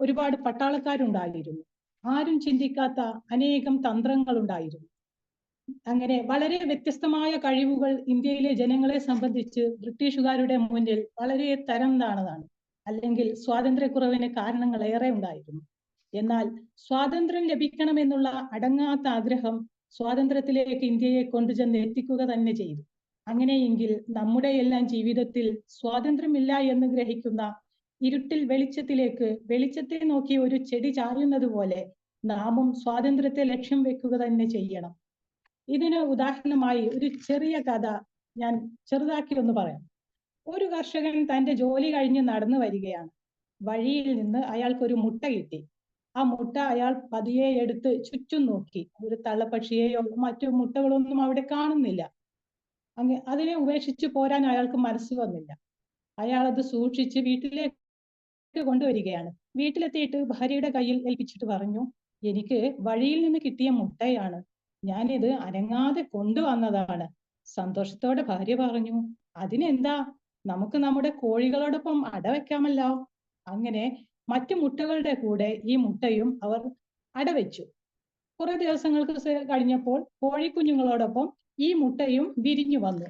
ഒരുപാട് പട്ടാളക്കാരുണ്ടായിരുന്നു. ആരും ചിന്തിക്കാത്ത അനേകം തന്ത്രങ്ങൾ ഉണ്ടായിരുന്നു. അങ്ങനെ വളരെ വ്യത്യസ്തമായ കഴിവുകൾ ഇന്ത്യയിലെ ജനങ്ങളെ സംബന്ധിച്ച് ബ്രിട്ടീഷുകാരുടെ മുന്നിൽ വളരെ തരം താണതാണ്. അല്ലെങ്കിൽ സ്വാതന്ത്ര്യക്കുറവിന് കാരണങ്ങൾ ഏറെ ഉണ്ടായിരുന്നു. എന്നാൽ സ്വാതന്ത്ര്യം ലഭിക്കണമെന്നുള്ള അടങ്ങാത്ത ആഗ്രഹം സ്വാതന്ത്ര്യത്തിലേക്ക് ഇന്ത്യയെ കൊണ്ടുചെന്ന് എത്തിക്കുക തന്നെ ചെയ്തു. അങ്ങനെയെങ്കിൽ നമ്മുടെ എല്ലാം ജീവിതത്തിൽ സ്വാതന്ത്ര്യമില്ല എന്ന് ഗ്രഹിക്കുന്ന ഇരുട്ടിൽ വെളിച്ചത്തിലേക്ക്, വെളിച്ചത്തെ നോക്കി ഒരു ചെടി ചായുന്നത് പോലെ നാമും സ്വാതന്ത്ര്യത്തെ ലക്ഷ്യം വെക്കുക തന്നെ ചെയ്യണം. ഇതിന് ഉദാഹരണമായി ഒരു ചെറിയ കഥ ഞാൻ ചെറുതാക്കി ഒന്ന് പറയാം. ഒരു കർഷകൻ തന്റെ ജോലി കഴിഞ്ഞ് നടന്നു വരികയാണ്. വഴിയിൽ നിന്ന് അയാൾക്കൊരു മുട്ട കിട്ടി. ആ മുട്ട അയാൾ പതിയെ എടുത്ത് ചുറ്റും നോക്കി. ഒരു തള്ളപ്പക്ഷിയെയോ മറ്റു മുട്ടകളൊന്നും അവിടെ കാണുന്നില്ല. അതിനെ ഉപേക്ഷിച്ച് പോരാൻ അയാൾക്ക് മനസ്സ് വന്നില്ല. അയാൾ അത് സൂക്ഷിച്ച് വീട്ടിലേക്ക് കൊണ്ടുവരികയാണ്. വീട്ടിലെത്തിയിട്ട് ഭാര്യയുടെ കയ്യിൽ ഏൽപ്പിച്ചിട്ട് പറഞ്ഞു, എനിക്ക് വഴിയിൽ നിന്ന് കിട്ടിയ മുട്ടയാണ്, ഞാനിത് അനങ്ങാതെ കൊണ്ടുവന്നതാണ്. സന്തോഷത്തോടെ ഭാര്യ പറഞ്ഞു, അതിനെന്താ, നമുക്ക് നമ്മുടെ കോഴികളോടൊപ്പം അടവെക്കാമല്ലോ. അങ്ങനെ മറ്റു മുട്ടകളുടെ കൂടെ ഈ മുട്ടയും അവർ അടവെച്ചു. കുറെ ദിവസങ്ങൾക്ക് കഴിഞ്ഞപ്പോൾ കോഴിക്കുഞ്ഞുങ്ങളോടൊപ്പം ഈ മുട്ടയും വിരിഞ്ഞു വന്നു.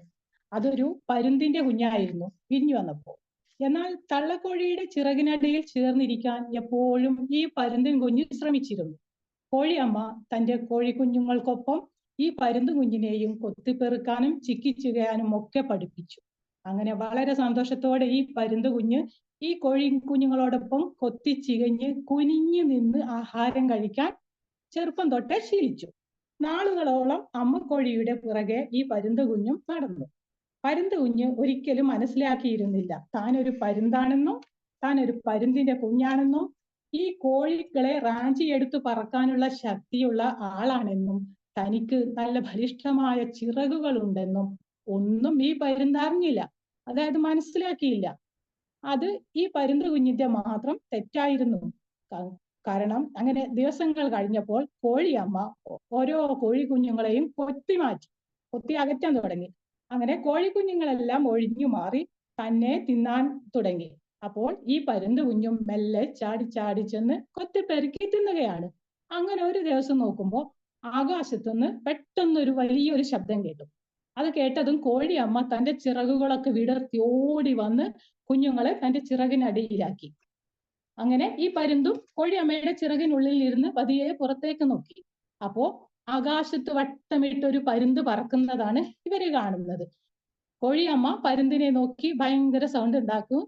അതൊരു പരുന്തിന്റെ കുഞ്ഞായിരുന്നു വിരിഞ്ഞു വന്നപ്പോൾ. എന്നാൽ തള്ളക്കോഴിയുടെ ചിറകിനടിയിൽ ചേർന്നിരിക്കാൻ എപ്പോഴും ഈ പരുന്തിൻ കുഞ്ഞ് ശ്രമിച്ചിരുന്നു. കോഴിയമ്മ തന്റെ കോഴിക്കുഞ്ഞുങ്ങൾക്കൊപ്പം ഈ പരുന്ത് കുഞ്ഞിനെയും കൊത്തിപ്പെറുക്കാനും ചിക്കിച്ചുകയാനും ഒക്കെ പഠിപ്പിച്ചു. അങ്ങനെ വളരെ സന്തോഷത്തോടെ ഈ പരുന്ത് കുഞ്ഞ് ഈ കോഴിക്കുഞ്ഞുങ്ങളോടൊപ്പം കൊത്തിച്ചികഞ്ഞ് കുനിഞ്ഞു നിന്ന് ആഹാരം കഴിക്കാൻ ചെറുപ്പം തൊട്ടേ ശീലിച്ചു. നാളുകളോളം അമ്മക്കോഴിയുടെ പുറകെ ഈ പരുന്ത് കുഞ്ഞും നടന്നു. പരുന്ത് കുഞ്ഞ് ഒരിക്കലും മനസ്സിലാക്കിയിരുന്നില്ല താൻ ഒരു പരുന്താണെന്നോ താൻ ഒരു പരുന്തിന്റെ കുഞ്ഞാണെന്നോ ഈ കോഴികളെ റാഞ്ചിയെടുത്ത് പറക്കാനുള്ള ശക്തിയുള്ള ആളാണെന്നും തനിക്ക് നല്ല ബലിഷ്ഠമായ ചിറകുകളുണ്ടെന്നും ഒന്നും ഈ പരുന്ത് അറിഞ്ഞില്ല. അതായത് മനസ്സിലാക്കിയില്ല. അത് ഈ പരുന്ത് കുഞ്ഞിന്റെ മാത്രം തെറ്റായിരുന്നു. കാരണം അങ്ങനെ ദിവസങ്ങൾ കഴിഞ്ഞപ്പോൾ കോഴിയമ്മ ഓരോ കോഴിക്കുഞ്ഞുങ്ങളെയും കൊത്തി അകറ്റാൻ തുടങ്ങി. അങ്ങനെ കോഴിക്കുഞ്ഞുങ്ങളെല്ലാം ഒഴിഞ്ഞു മാറി തന്നെ തിന്നാൻ തുടങ്ങി. അപ്പോൾ ഈ പരുന്ത് കുഞ്ഞും മെല്ലെ ചാടി ചെന്ന് കൊത്തിപ്പെറുക്കി തിന്നുകയാണ്. അങ്ങനെ ഒരു ദിവസം നോക്കുമ്പോൾ ആകാശത്തുനിന്ന് പെട്ടെന്നൊരു വലിയൊരു ശബ്ദം കേട്ടു. അത് കേട്ടതും കോഴിയമ്മ തന്റെ ചിറകുകളൊക്കെ വിടർത്തി ഓടി വന്ന് കുഞ്ഞുങ്ങളെ തന്റെ ചിറകിനടിയിലാക്കി. അങ്ങനെ ഈ പരുന്തും കോഴിയമ്മയുടെ ചിറകിനുള്ളിൽ ഇരുന്ന് പതിയെ പുറത്തേക്ക് നോക്കി. അപ്പോ ആകാശത്ത് വട്ടമിട്ടൊരു പരുന്ത് പറക്കുന്നതാണ് ഇവര് കാണുന്നത്. കോഴിയമ്മ പരുന്തിനെ നോക്കി ഭയങ്കര സൗണ്ട് ഉണ്ടാക്കും.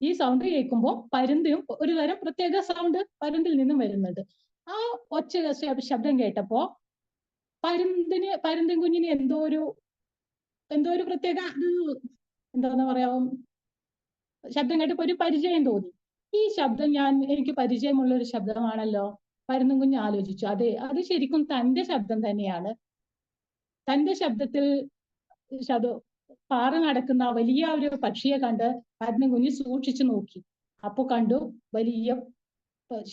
ഈ സൗണ്ട് കേൾക്കുമ്പോൾ പരുന്തും ഒരു തരം പ്രത്യേക സൗണ്ട് പരുന്തിൽ നിന്നും വരുന്നുണ്ട്. ആ ഒച്ച ശബ്ദം കേട്ടപ്പോ പരുന്തിൻ കുഞ്ഞിന് എന്തോ ഒരു പ്രത്യേക എന്താന്ന് പറയാം, ശബ്ദം കേട്ടപ്പോ ഒരു പരിചയം തോന്നി. ഈ ശബ്ദം എനിക്ക് പരിചയമുള്ള ഒരു ശബ്ദമാണല്ലോ. പരുന്തും കുഞ്ഞ് ആലോചിച്ചു, അതെ, അത് ശരിക്കും തന്റെ ശബ്ദം തന്നെയാണ്. തന്റെ ശബ്ദത്തിൽ പാറി നടക്കുന്ന വലിയ ഒരു പക്ഷിയെ കണ്ട് പരുന്തും കുഞ്ഞ് സൂക്ഷിച്ചു നോക്കി. അപ്പൊ കണ്ടു വലിയ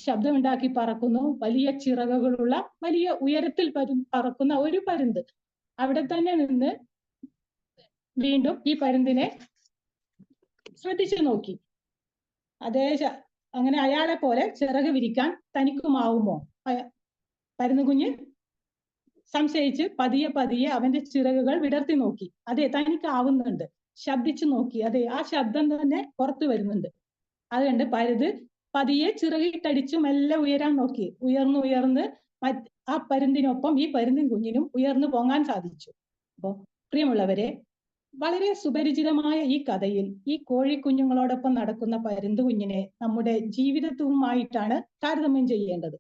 ശബ്ദമുണ്ടാക്കി പറക്കുന്നു, വലിയ ചിറകുകളുള്ള വലിയ ഉയരത്തിൽ പറക്കുന്ന ഒരു പരുന്ത്. അവിടെ തന്നെ നിന്ന് വീണ്ടും ഈ പരുന്തിനെ ശ്രദ്ധിച്ചു നോക്കി. അങ്ങനെ അയാളെ പോലെ ചിറക് വിരിക്കാൻ തനിക്കുമാവുമോ? പരുന്ത് കുഞ്ഞ് സംശയിച്ച് പതിയെ അവന്റെ ചിറകുകൾ വിടർത്തി നോക്കി. അതെ, തനിക്കാവുന്നുണ്ട്. ശബ്ദിച്ചു നോക്കി, അതെ, ആ ശബ്ദം തന്നെ പുറത്തു വരുന്നുണ്ട്. അതുകൊണ്ട് പരുന്ത് പതിയെ ചിറകിട്ടടിച്ചു മെല്ലെ ഉയരാൻ നോക്കി. ഉയർന്ന് ആ പരുന്തിനൊപ്പം ഈ പരുന്തിൻ കുഞ്ഞിനും ഉയർന്നു പോകാൻ സാധിച്ചു. അപ്പോ പ്രിയമുള്ളവരെ, വളരെ സുപരിചിതമായ ഈ കഥയിൽ ഈ കോഴിക്കുഞ്ഞുങ്ങളോടൊപ്പം നടക്കുന്ന പരുന്ത് കുഞ്ഞിനെ നമ്മുടെ ജീവിതവുമായിട്ടാണ് താരതമ്യം ചെയ്യേണ്ടത്.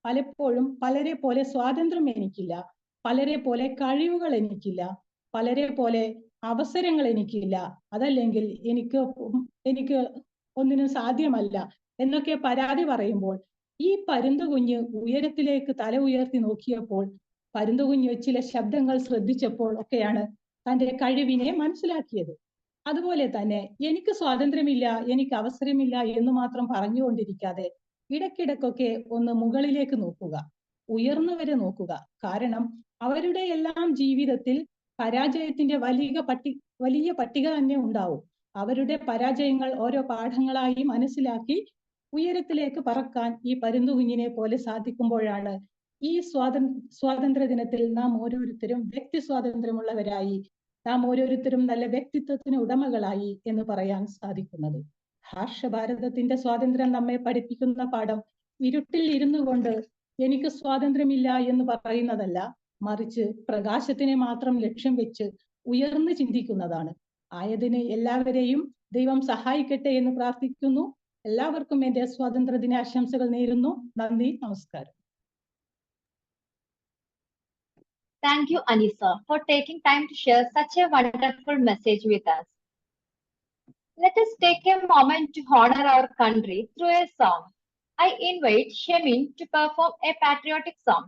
പലപ്പോഴും പലരെ പോലെ സ്വാതന്ത്ര്യം എനിക്കില്ല, പലരെ പോലെ കഴിവുകൾ എനിക്കില്ല, പലരെ പോലെ അവസരങ്ങൾ എനിക്കില്ല, അതല്ലെങ്കിൽ എനിക്ക് ഒന്നിനും സാധ്യമല്ല എന്നൊക്കെ പരാതി പറയുമ്പോൾ ഈ പരുന്ത് കുഞ്ഞ് ഉയരത്തിലേക്ക് തല ഉയർത്തി നോക്കിയപ്പോൾ, പരുന്ത് കുഞ്ഞ് ചില ശബ്ദങ്ങൾ ശ്രദ്ധിച്ചപ്പോൾ ഒക്കെയാണ് തന്റെ കഴിവിനെ മനസ്സിലാക്കിയത്. അതുപോലെ തന്നെ എനിക്ക് സ്വാതന്ത്ര്യമില്ല, എനിക്ക് അവസരമില്ല എന്ന് മാത്രം പറഞ്ഞുകൊണ്ടിരിക്കാതെ ഇടയ്ക്കിടയ്ക്കൊക്കെ ഒന്ന് മുകളിലേക്ക് നോക്കുക, ഉയർന്നവരെ നോക്കുക. കാരണം അവരുടെ എല്ലാം ജീവിതത്തിൽ പരാജയത്തിന്റെ വലിയ പട്ടിക തന്നെ ഉണ്ടാവും. അവരുടെ പരാജയങ്ങൾ ഓരോ പാഠങ്ങളായി മനസ്സിലാക്കി ഉയരത്തിലേക്ക് പറക്കാൻ ഈ പരുന്തു കുഞ്ഞിനെ പോലെ സാധിക്കുമ്പോഴാണ് ഈ സ്വാതന്ത്ര്യ ദിനത്തിൽ നാം ഓരോരുത്തരും വ്യക്തി സ്വാതന്ത്ര്യമുള്ളവരായി, നാം ഓരോരുത്തരും നല്ല വ്യക്തിത്വത്തിന് ഉടമകളായി എന്ന് പറയാൻ സാധിക്കുന്നത്. ഹർഷഭാരതത്തിന്റെ സ്വാതന്ത്ര്യം നമ്മെ പഠിപ്പിക്കുന്ന പാഠം ഇരുട്ടിൽ ഇരുന്നു കൊണ്ട് എനിക്ക് സ്വാതന്ത്ര്യമില്ല എന്ന് പറയുന്നതല്ല, മറിച്ച് പ്രകാശത്തിനെ മാത്രം ലക്ഷ്യം വെച്ച് ഉയർന്നു ചിന്തിക്കുന്നതാണ്. ആയതിന് എല്ലാവരെയും ദൈവം സഹായിക്കട്ടെ എന്ന് പ്രാർത്ഥിക്കുന്നു. എല്ലാവർക്കും എന്റെ സ്വാതന്ത്ര്യ ദിനാശംസകൾ നേരുന്നു. നന്ദി, നമസ്കാരം. Thank you, Anisa, for taking time to share such a wonderful message with us. Let us take a moment to honor our country through a song. I invite Shemin to perform a patriotic song.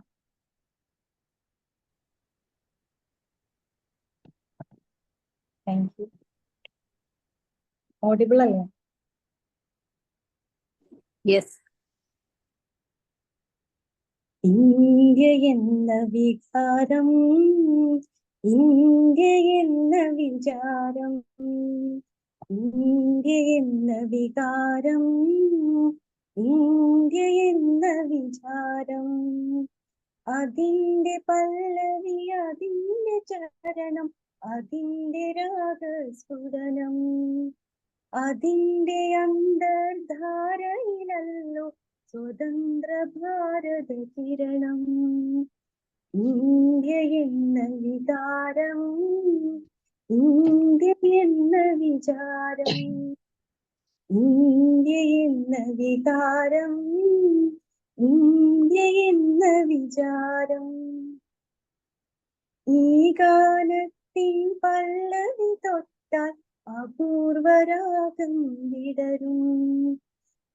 Thank you. Audible അല്ലേ? Yes. India എന്ന വികാരം, India എന്ന വിചാരം, India എന്ന വികാരം, India എന്ന വിചാരം, അതിന്റെ പല്ലവി, അതിന്റെ ചരണം, അതിന്റെ രാഗസ്ഫുടനം, അതിന്റെ അന്തർധാരയിലല്ലോ സ്വതന്ത്ര ഭാരത കിരണം. ഇന്ത്യ എന്ന വികാരം, ഇന്ത്യ എന്ന വിചാരം, ഇന്ത്യ എന്ന വികാരം, ഇന്ത്യ എന്ന വിചാരം. ഈ ഗാനത്തിൻ പല്ലവി തൊട്ടാൽ അപൂർവരാഗം വിടരും.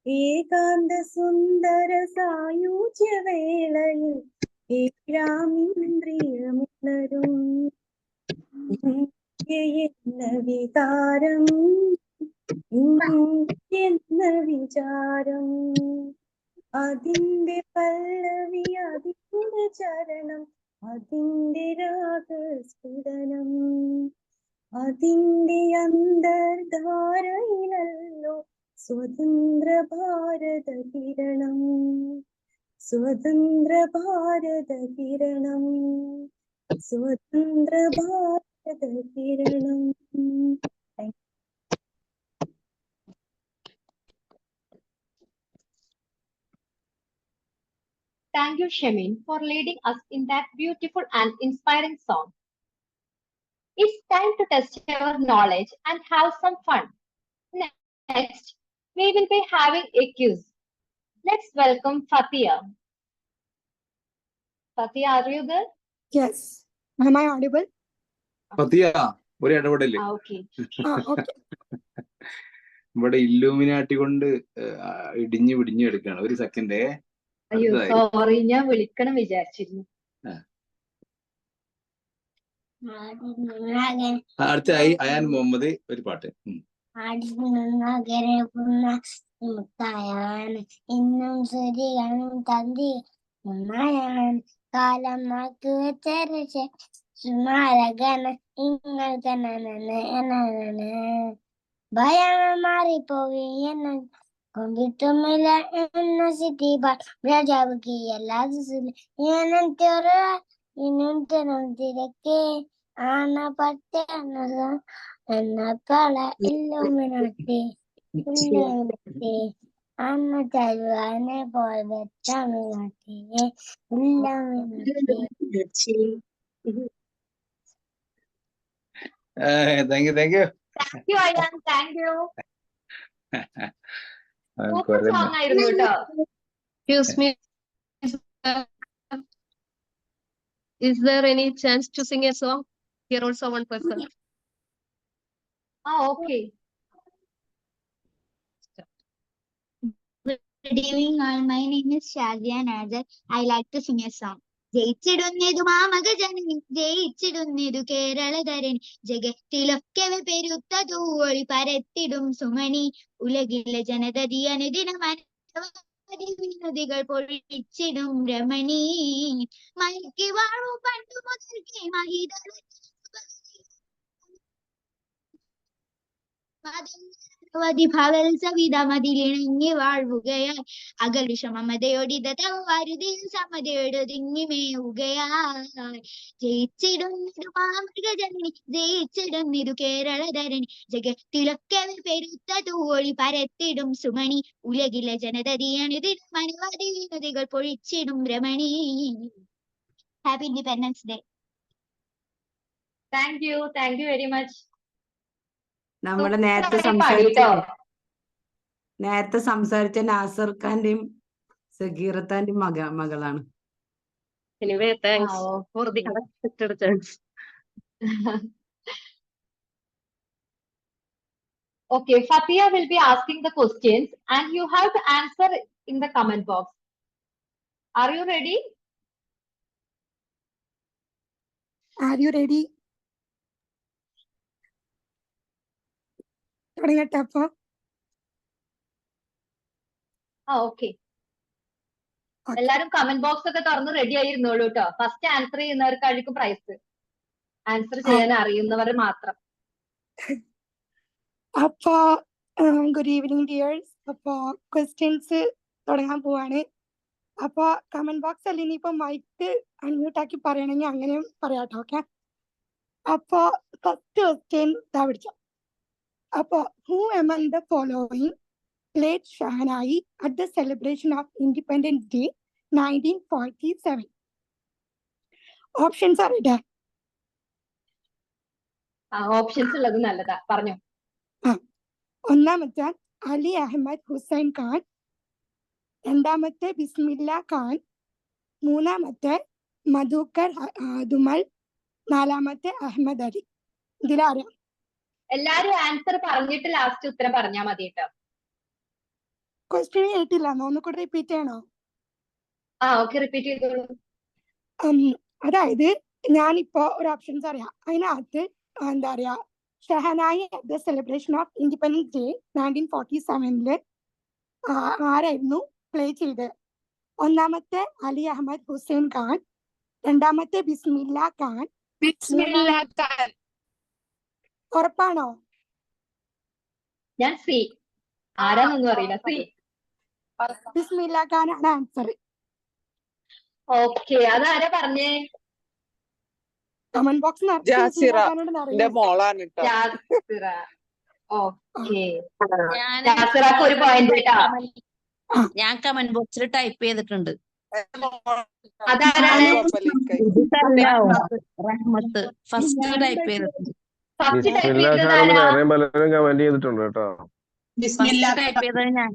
ഏകാന്ത സുന്ദര സായുജ്യവേളയിൽ ഏഴാമിന്ദ്രിയമുണരും. ഇന്ത്യ എന്ന വികാരം, ഇന്ത്യ എന്ന വിചാരം, അതിന്റെ പല്ലവി, അതിന്റെ ചരണം, അതിന്റെ രാഗസ്ഫുടനം, അതിന്റെ അന്തർധാരയിലല്ലോ സ്വതന്ത്ര ഭാരത കിരണം, സ്വതന്ത്ര ഭാരത കിരണം, സ്വതന്ത്ര ഭാരത കിരണം. Thank you, Shemin, for leading us in that beautiful and inspiring song. It's time to test your knowledge and have some fun. Next, we will be having a quiz. Let's welcome Fatia. Fatia, are you there? Yes. Am I audible? ഫത്തിയ, ഒരു ഇടപെടല്. Okay. Okay. ഇവിടെ ഇല്ലൂമിനാട്ടി കൊണ്ട് ഇടിഞ്ഞു പിടിഞ്ഞു എടുക്കാണ്. ഒരു സെക്കൻഡേ. അയ്യോ, sorry, ഞാൻ വിളിക്കണം വിചാരിച്ചിരുന്നു. അടുത്ത അയാൻ മുഹമ്മദ് ഒരു പാട്ട്. ഇന്നും സൂര്യനും തന്തി കാലം സുമാരകന ഇങ്ങൾ ഭയം മാറിപ്പോയി എന്ന കൊണ്ടിട്ടുമില്ല എന്ന സിറ്റി രാജാവുക്ക് എല്ലാ തിരക്കെ ആന പറ്റ എന്ന പള ഇല്ലുമിനാട്ടി അന്ന തരുവാനെ പോൽ വെച്ചാമിനാട്ടി illuminati. Thank you, thank you. Thank you, Ayan. Thank you. Super song ആയിരുന്നു കേട്ടോ. Excuse me. Is there any chance to sing a song? Here also one person. Okay. Good evening all. My name is Shazia Nazar. I like to sing a song. ജയിച്ചിടുന്നതു മാമക ജനനി, ജയിച്ചിടുന്നതു കേരളധരണി, ജഗത്തിലൊക്കെ പെരുത്തതു ഒളി പരത്തിടും സുമണി, ഉലകിലെ ജനതതി അനുദിനം വിനദികൾ പൊഴിച്ചിടും രമണി, മയക്കി വാഴു പണ്ടു മുതൽക്കേ മഹിത സവിതമതിലിണങ്ങി വാഴുകയായി, അകൽ വിഷമമതയോടിത തവാരുതിൽ സമതയോടൊതുങ്ങി മേവുകയായി. ജയിച്ചിടുന്നതു മാമൃഗജനനി, ജയിച്ചിടുന്നിതു കേരളധരണി, ജഗത്തിലൊക്കെ പെരുത്തതു ഒളി പരത്തിടും സുമണി, ഉലകിലെ ജനതതി അനുദിനം അനവധി വിനദികൾ പൊഴിച്ചിടും രമണി. Happy independence day. Thank you. Thank you very much. നമ്മുടെ നേരത്തെ സംസാരിച്ച നാസർ ഖാന്റെയും സഗീറത്താന്റെയും മകളാണ്. Anyway, thanks for the okay. unexpected chance. Okay, Fatia will be asking the questions and you have to answer in the comment box. Are you ready? Are you ready? തുടങ്ങട്ടെ അപ്പൊ okay. എല്ലാരും comment box ഒക്കെ തുറന്ന് ready ആയിരുന്നോളൂ കേട്ടോ. First answer ചെയ്യുന്നവർക്കായിരിക്കും prize. Answer ചെയ്യാൻ അറിയുന്നവർ മാത്രം. അപ്പൊ ഗുഡ് ഈവനിങ് ഡിയേഴ്സ്. അപ്പൊ ക്വസ്റ്റ്യൻസ് തുടങ്ങാൻ പോവാണ്. അപ്പൊ കമന്റ് ബോക്സ് അല്ല, ഇനിയിപ്പോ മൈക്ക് അൺമ്യൂട്ട് ആക്കി പറയണമെങ്കിൽ അങ്ങനെയും പറയാട്ടോ. ഓക്കെ. അപ്പൊ ഫസ്റ്റ് ക്വസ്റ്റ്യൻ ഇതാ പിടിച്ചോ. അപ്പൊ who among the following played Shahnai at the celebration of Independence Day 1947? Options are there. Options ഉള്ളത് നല്ലതാ, പറഞ്ഞോ. ഒന്നാമത്തെ അലി അഹമ്മദ് ഹുസൈൻ ഖാൻ, രണ്ടാമത്തെ ബിസ്മില്ല ഖാൻ, മൂന്നാമത്തെ മധുക്കർ ദുമൽ, നാലാമത്തെ അഹമ്മദ് അലി. ഇതിലാരാ? എല്ലാരും ആൻസർ പറഞ്ഞിട്ട് ലാസ്റ്റ് ഉത്തരം പറഞ്ഞാ മതി കേട്ടോ. ക്വസ്റ്റ്യൻ കേട്ടില്ല, ഒന്നുകൂടെ റിപ്പീറ്റ് ചെയ്യണോ? ഓക്കെ, റിപ്പീറ്റ് ചെയ്തോളൂ. അതായത് ഞാനിപ്പോ ഒരു ഓപ്ഷൻസ് അറിയാം. അതിനകത്ത് എന്താ പറയാ, shehnai at the celebration of independence day 1947 ആരായിരുന്നു പ്ലേ ചെയ്തത്? ഒന്നാമത്തെ അലി അഹമ്മദ് ഹുസൈൻ ഖാൻ, രണ്ടാമത്തെ ബിസ്മില്ല ഖാൻ. ഉറപ്പാണോ? ഞാൻ സി. ആരാന്നൊന്നും അറിയില്ല. സി. ബിസ്മില്ല ഖാൻ ആണ് ആൻസർ. ഓക്കെ, അതാരാ പറഞ്ഞേ? കമന്റ് ബോക്സ് ഒരു പോയിന്റ് കേട്ടോ. ഞാൻ കമന്റ് ബോക്സിൽ ടൈപ്പ് ചെയ്തിട്ടുണ്ട്. അതാരാണ്? റഹ്മത്ത് ഫസ്റ്റ് ടൈപ്പ് ചെയ്തിട്ടുണ്ട്. വേറെയും പലരും കമന്റ് ചെയ്തിട്ടുണ്ട് കേട്ടോ. ടൈപ്പ് ചെയ്തത് ഞാൻ.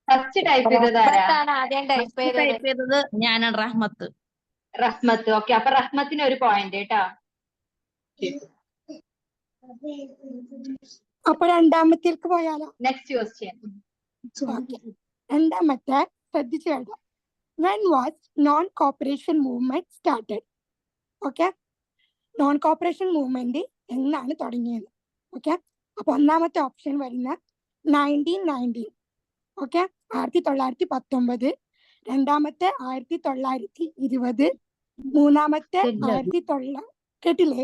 First type ചെയ്തതാരാ? ടൈപ്പ് ചെയ്തത് ഞാനാണ്, റഹ്മത്ത്. റഹ്മത്ത്. ഓക്കെ, അപ്പൊ റഹ്മത്തിന് ഒരു പോയിന്റ് കേട്ടോ. അപ്പൊ രണ്ടാമത്തേക്ക് പോയാലോ? Next question. രണ്ടാമത്തെ ശ്രദ്ധിച്ചു കേട്ടോ. When was non-cooperation movement started? Okay, non corporation movement എന്നാണ് തുടങ്ങിയത്? ഓക്കെ, അപ്പൊ ഒന്നാമത്തെ ഓപ്ഷൻ വരുന്ന 1919. ഓക്കെ, 1919. രണ്ടാമത്തെ 1920. മൂന്നാമത്തെ 1900. കേട്ടില്ലേ?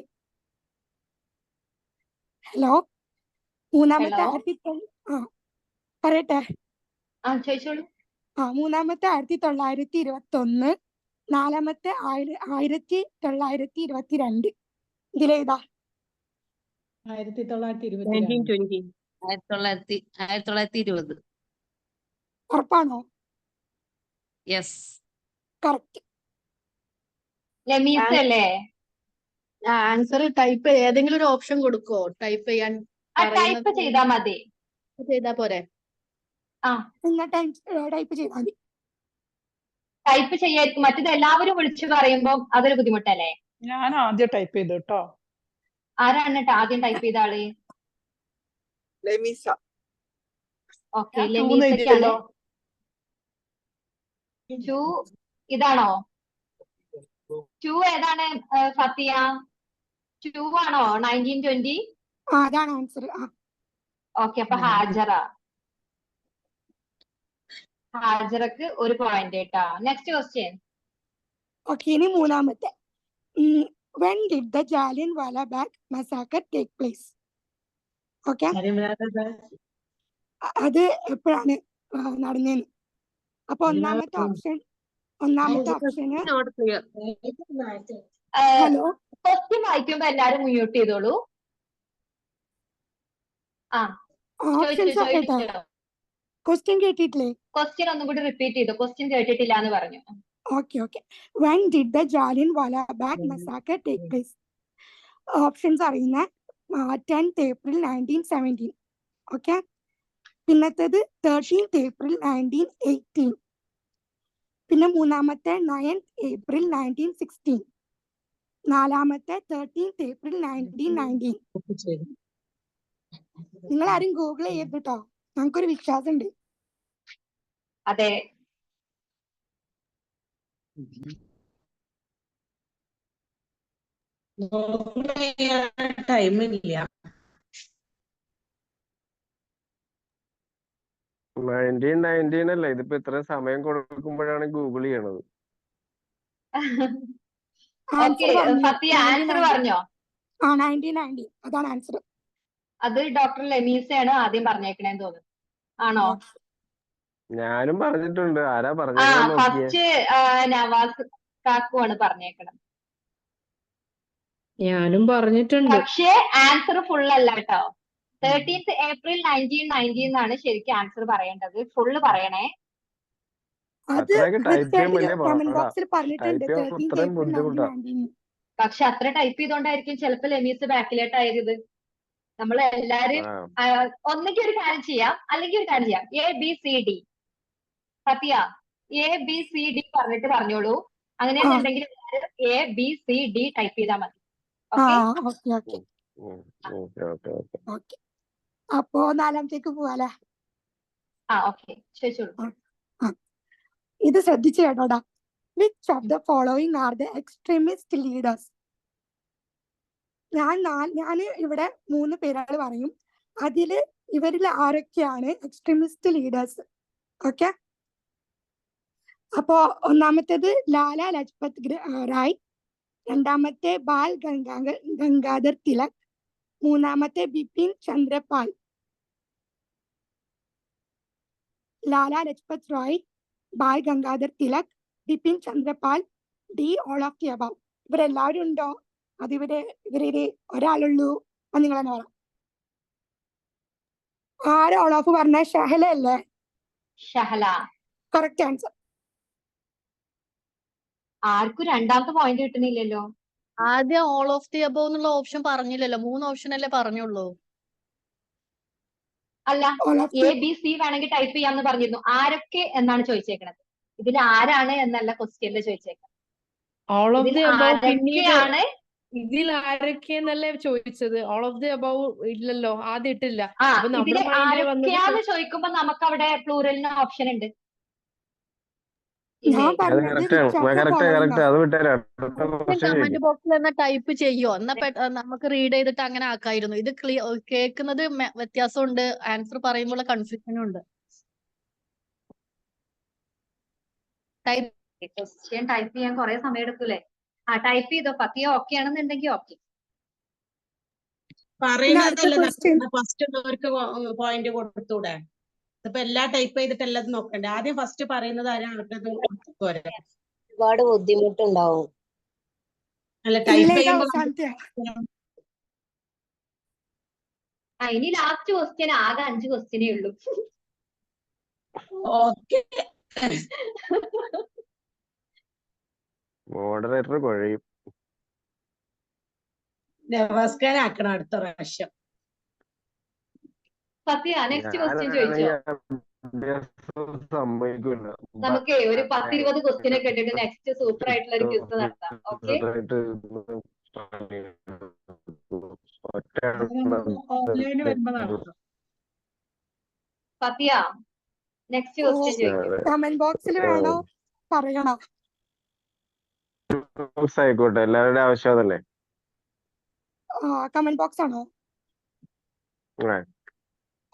ഹലോ, മൂന്നാമത്തെ പറയട്ടെ. മൂന്നാമത്തെ 1921. നാലാമത്തെ 1922. ഇതിലേതാ? 1920. ഉറപ്പാണോ? Yes, correct. ആൻസർ ടൈപ്പ് ഏതെങ്കിലും ഒരു ഓപ്ഷൻ കൊടുക്കോ? ടൈപ്പ് ചെയ്യാൻ ടൈപ്പ് ചെയ്താ മതി. ചെയ്താ പോരെ? ടൈപ്പ് ചെയ്താൽ മതി. ടൈപ്പ് ചെയ്യായിരിക്കും. മറ്റേത് എല്ലാവരും വിളിച്ചു പറയുമ്പോ അതൊരു ബുദ്ധിമുട്ടല്ലേ? ഞാൻ ആദ്യം ടൈപ്പ് ചെയ്തു കേട്ടോ. ആരാണ് ആദ്യം ടൈപ്പ് ചെയ്ത ആള്? ഓക്കെ, ലെമീസക്കാണ്. ഇതാണോ? 2 ഏതാണ് ഫത്തിയ? 2 ആണോ? 1920. അതാണ് ആൻസർ. ഓക്കെ, അപ്പൊ ഹാജറക്ക് ഒരു പോയിന്റ് കേട്ടോ. Next question. ഓക്കെ, ഇനി മൂന്നാമത്തെ. When did the Jallianwala Bagh massacre take place? Okay, അത് എപ്പോഴാണ് നടന്നേന്ന്? അപ്പൊ ഒന്നാമത്തെ ഓപ്ഷന് ഹലോ, ക്വസ്റ്റ്യൻ വായിക്കുമ്പോ എല്ലാരും മ്യൂട്ട് ചെയ്തോളൂ. ക്വസ്റ്റ്യൻ കേട്ടിട്ടില്ലേ? ക്വസ്റ്റ്യൻ ഒന്നും കൂടി റിപ്പീറ്റ് ചെയ്തു. ക്വസ്റ്റ്യൻ കേട്ടിട്ടില്ല എന്ന് പറഞ്ഞു. Okay. When did the Jallianwala Bagh massacre take place? Options അറിയുന്ന 10th April 1917. Okay, പിന്നത്തേത് 13th April 1918. പിന്നെ മൂന്നാമത്തെ 9th April 1916. നാലാമത്തെ 13th April 1919. നിങ്ങൾ ആരും ഗൂഗിൾ ചെയ്ത് കേട്ടോ, ഞങ്ങൾക്കൊരു വിശ്വാസമുണ്ട്. അതെ. ടൈമില്ല. 1919 അല്ല, ഇതിപ്പോ ഇത്രയും സമയം കൊടുക്കുമ്പോഴാണ് ഗൂഗിൾ ചെയ്യണത്. ഓക്കെ, ഫത്തിയ ആൻസർ പറഞ്ഞോ? 1919 അതാണ് ആൻസർ. അത് ഡോക്ടർ ലെമീസയാണ് ആദ്യം പറഞ്ഞേക്കണേന്ന് തോന്നുന്നു. ആണോ? ഞാനും പറഞ്ഞിട്ടുണ്ട്. ആരാ ആ, പറഞ്ഞേക്കണെന്ന് നോക്കിയേ. ഫസ്റ്റ് നവാസ് കാക്കുവാണ് പറഞ്ഞേക്കണത്. ഞാനും പറഞ്ഞിട്ടുണ്ട്. പക്ഷേ ആൻസർ ഫുൾ അല്ല കേട്ടോ. 13th April 1919 എന്നാണ് ശരിക്കും ആൻസർ പറയേണ്ടത്. ഫുള്ള് പറയണേ. അത് അത്രയൊക്കെ ടൈപ്പ് ചെയ്യാൻ വലിയ കമന്റ് പാടാ. ബോക്സിൽ പറഞ്ഞിട്ടുണ്ട്. ടൈപ്പ് ചെയ്യാൻ 13th അത്രയും April ബുദ്ധിമുട്ടാ. 1919. പക്ഷെ അത്ര ടൈപ്പ് ചെയ്തോണ്ടായിരിക്കും ചിലപ്പോ ലെമീസ് ബാക്കിലോട്ടായത്. നമ്മൾ എല്ലാരും ആ ഒന്നെങ്കിൽ ഒരു കാര്യം ചെയ്യാം, അല്ലെങ്കിൽ ഒരു കാര്യം ചെയ്യാം. ABCD. ഫത്തിയ ABCD പറഞ്ഞിട്ട് പറഞ്ഞോളൂ. അങ്ങനെയാണെന്നുണ്ടെങ്കിൽ ABCD ടൈപ്പ് ചെയ്താൽ മതി. ആ okay okay okay okay okay okay. Okay. അപ്പോ നാലാമത്തേക്ക് പോവാല്ലേ? ആ ഓക്കെ, ചോദിച്ചോളൂ. ഇത് ശ്രദ്ധിച്ചു കേട്ടോടാ. Which of the following are the extremist leaders? ഞാൻ ഇവിടെ 3 പേരുകൾ പറയും. അതില് ഇവരിൽ ആരൊക്കെയാണ് എക്സ്ട്രീമിസ്റ്റ് ലീഡേഴ്സ്? ഓക്കെ. അപ്പോ ഒന്നാമത്തേത് ലാലാ ലജ്പത് റായ്, രണ്ടാമത്തെ ബാൽ ഗംഗാധർ തിലക്, മൂന്നാമത്തെ Bipin Chandrapal. Lala Lajpat Rai, Bal Gangadhar Tilak, Bipin Chandrapal, D all of the above. ഇവരെല്ലാവരും ഉണ്ടോ? അത് ഇവരില് ഒരാളുള്ളൂ. അത് നിങ്ങൾ തന്നെ പറ. ആര് ഓൾ ഓഫ് പറഞ്ഞ? ഷഹല അല്ലേ? ഷഹല. Correct answer. ആർക്കും രണ്ടാമത്തെ പോയിന്റ് കിട്ടുന്നില്ലല്ലോ. ആദ്യം ഓൾ ഓഫ് ദി അബവ് എന്നുള്ള ഓപ്ഷൻ പറഞ്ഞില്ലല്ലോ. 3 ഓപ്ഷൻ അല്ലേ പറഞ്ഞുള്ളൂ. അല്ല, ABC വേണമെങ്കിൽ ടൈപ്പ് ചെയ്യാന്ന് പറഞ്ഞിരുന്നു. ആരൊക്കെ എന്നാണ് ചോദിച്ചേക്കണത്. ഇതിൽ ആരാണ് എന്നല്ല ക്വസ്റ്റ്യനിൽ ചോദിച്ചേക്കുന്നത്. ഓൾ ഓഫ് ദി അബവ് പിന്നീട് ആരൊക്കെയാണ്? ഇതിൽ ആരൊക്കെയെന്നല്ലേ ചോദിച്ചത്. ഓൾ ഓഫ് ദി അബവ് ഇല്ലല്ലോ, ആദ്യം ഇട്ടില്ല. ആ, അപ്പൊ നമ്മുടെ ഇതില് മൈൻഡിൽ വന്നത് ആരൊക്കെയാന്ന് ചോദിക്കുമ്പോ നമുക്ക് അവിടെ പ്ലൂറലിന് ഓപ്ഷൻ ഉണ്ട്. ഞാൻ അത് പറഞ്ഞത് കറക്റ്റ് ആണ്. കറക്റ്റ്. അത് വിട്ടേരാ. അടുത്ത ക്വസ്റ്റ്യൻ കമന്റ് ചോദിക്കും. ബോക്സിൽ തന്നെ ടൈപ്പ് ചെയ്യോ? എന്നാ നമുക്ക് റീഡ് ചെയ്തിട്ട് അങ്ങനെ ആക്കായിരുന്നു. ഇത് കേൾക്കുന്നത് വ്യത്യാസമുണ്ട്, ആൻസർ പറയുമ്പോൾ കൺഫ്യൂഷനും ഉണ്ട്. ക്വസ്റ്റ്യൻ ടൈപ്പ് ചെയ്യാൻ കുറെ സമയം എടുക്കൂലേ? ആ, ടൈപ്പ് ചെയ്തോ. ഫത്തിയ ഓക്കെ ആണെന്നുണ്ടെങ്കിൽ ഓക്കെ. ഫസ്റ്റ് ഉള്ളവർക്ക് പോയിന്റ് കൊടുത്തൂടെ? ഇപ്പൊ എല്ലാ ടൈപ്പ് ചെയ്തിട്ട് എല്ലാം നോക്കണ്ടേ? ആദ്യം ഫസ്റ്റ് പറയുന്നത് ആരാണ് പോരെ? ഒരുപാട് ബുദ്ധിമുട്ടുണ്ടാവും. അല്ല, ടൈപ്പ് ചെയ്യുമ്പോ ഇനി ലാസ്റ്റ് ക്വസ്റ്റ്യൻ. ആകെ 5 ക്വസ്റ്റ്യനേ ഉള്ളൂ. ഓക്കെ. മോഡറേറ്റർ കുഴയും. നവാസ്കാൻ ആക്കണം അടുത്ത പ്രാവശ്യം. ഫത്തിയ നെക്സ്റ്റ് ക്വസ്റ്റ്യൻ ചോദിച്ചോ. സമ്മതിക്കില്ല. നമുക്ക് ഒരു 10-20 ക്വസ്റ്റ്യൻ ഒക്കെ ഇട്ടിട്ട് നെക്സ്റ്റ് സൂപ്പർ ആയിട്ടുള്ള ഒരു ക്വിസ് നടത്താം. ഓക്കെ. ഫത്തിയ നെക്സ്റ്റ് ക്വസ്റ്റ്യൻ ചോദിക്കും. കമന്റ് ബോക്സിൽ വേണോ പറയണോ? ആയിക്കോട്ടെ, എല്ലാവരുടെ ആവശ്യം അതല്ലേ. കമന്റ് ബോക്സ് ആണോ?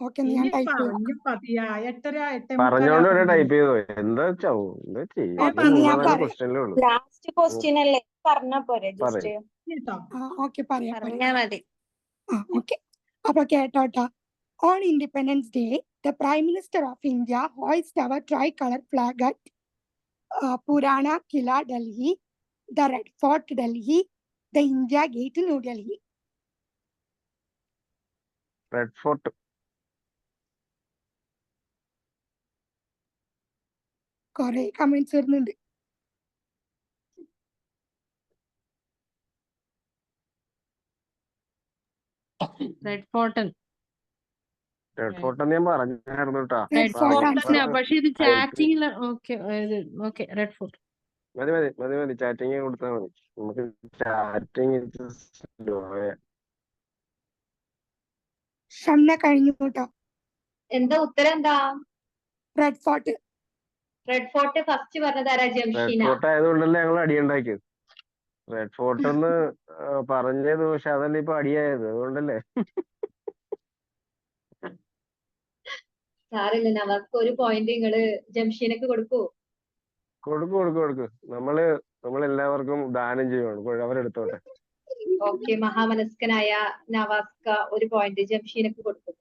ഓക്കെ, ഞാൻ ടൈപ്പ് പറഞ്ഞോണ്ട് വരെ ടൈപ്പ് ചെയ്തോ. എന്താ ക്വസ്റ്റ്യനിലുള്ളൂ. ലാസ്റ്റ് ക്വസ്റ്റ്യൻ അല്ലേ, പറഞ്ഞ പോരെ ജസ്റ്റ്. ഓക്കെ, പറയാം. ഓക്കെ, അപ്പൊ കേട്ടോട്ടാ. On Independence Day, the Prime Minister of India hoists our tricolor flag at Purana Killa, Delhi, the Red Fort, Delhi, the India Gate, New Delhi. Red Fort. കുറെ comments വരുന്നുണ്ട്. Red Fort. Red fort എന്ന് ഞാൻ പറഞ്ഞായിരുന്നു കേട്ടാ. Red fort തന്നെയാ, പക്ഷെ ഇത് ചാറ്റിംഗിൽ okay okay red fort. മതി മതി മതി മതി, ചാറ്റിങ് കൊടുത്താൽ മതി. നമുക്ക് ചാറ്റിങ് ഷംന കഴിഞ്ഞു കേട്ടോ. എന്താ ഉത്തരം എന്താ? Red Fort. Red Fort first പറഞ്ഞതാരാ? റെഡ് ജംഷീന. ഫോർട്ട് ആയതുകൊണ്ടല്ലേ ഞങ്ങൾ അടിയുണ്ടാക്കിയത്. റെഡ് ഫോർട്ട് എന്ന് പറഞ്ഞത്, പക്ഷെ അതല്ലേ ഇപ്പൊ അടിയായത്, അതുകൊണ്ടല്ലേ. സാറില്ല, നവാസ്ക്ക് ഒരു പോയിന്റ് നിങ്ങള് ജംഷീനക്ക് കൊടുക്കൂ. കൊടുക്കും കൊടുക്കും കൊടുക്കും. നമ്മളെല്ലാവർക്കും ദാനം ചെയ്യുവാണ്, അവരെടുത്തോട്ടെ. ഓക്കെ, മഹാമനസ്കനായ നവാസ്ക ഒരു പോയിന്റ് ജംഷീനക്ക് കൊടുക്കും.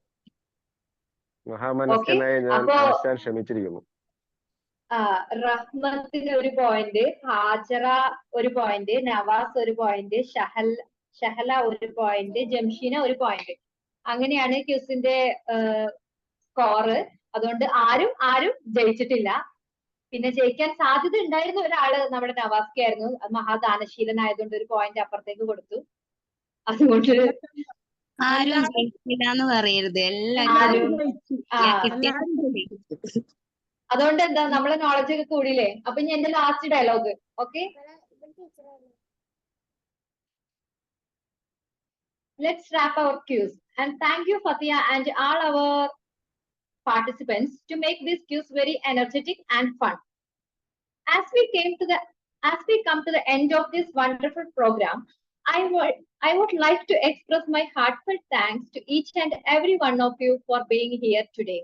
മഹാമനസ്കനായി ഞാൻ അപ്പോ ആശാൻ ക്ഷമിച്ചിരിക്കുന്നു. റഹ്മത്തിന് ഒരു പോയിന്റ്, ഹാജറ ഒരു പോയിന്റ്, നവാസ് ഒരു പോയിന്റ്, ഷഹല ഒരു പോയിന്റ്, ജംഷീന ഒരു പോയിന്റ്. അങ്ങനെയാണ് ക്യൂസിന്റെ സ്കോറ്. അതുകൊണ്ട് ആരും ജയിച്ചിട്ടില്ല. പിന്നെ ജയിക്കാൻ സാധ്യത ഉണ്ടായിരുന്ന ഒരാള് നമ്മുടെ നവാസ്ക ആയിരുന്നു. അത് മഹാദാനശീലനായതുകൊണ്ട് ഒരു പോയിന്റ് അപ്പുറത്തേക്ക് കൊടുത്തു. അതുകൊണ്ട് ആരും ജയിച്ചില്ല എന്ന് പറയരുത്, അതുകൊണ്ട് എന്താ, നമ്മളെ നോളജ് ഒക്കെ കൂടിയില്ലേ. അപ്പൊ ഇനി എന്റെ last dialogue. Okay, let's wrap our quiz and thank you Fatia and all our participants to make this quiz very energetic and fun. As we come to the end of this wonderful program, I would like to express my heartfelt thanks to each and every one of you for being here today.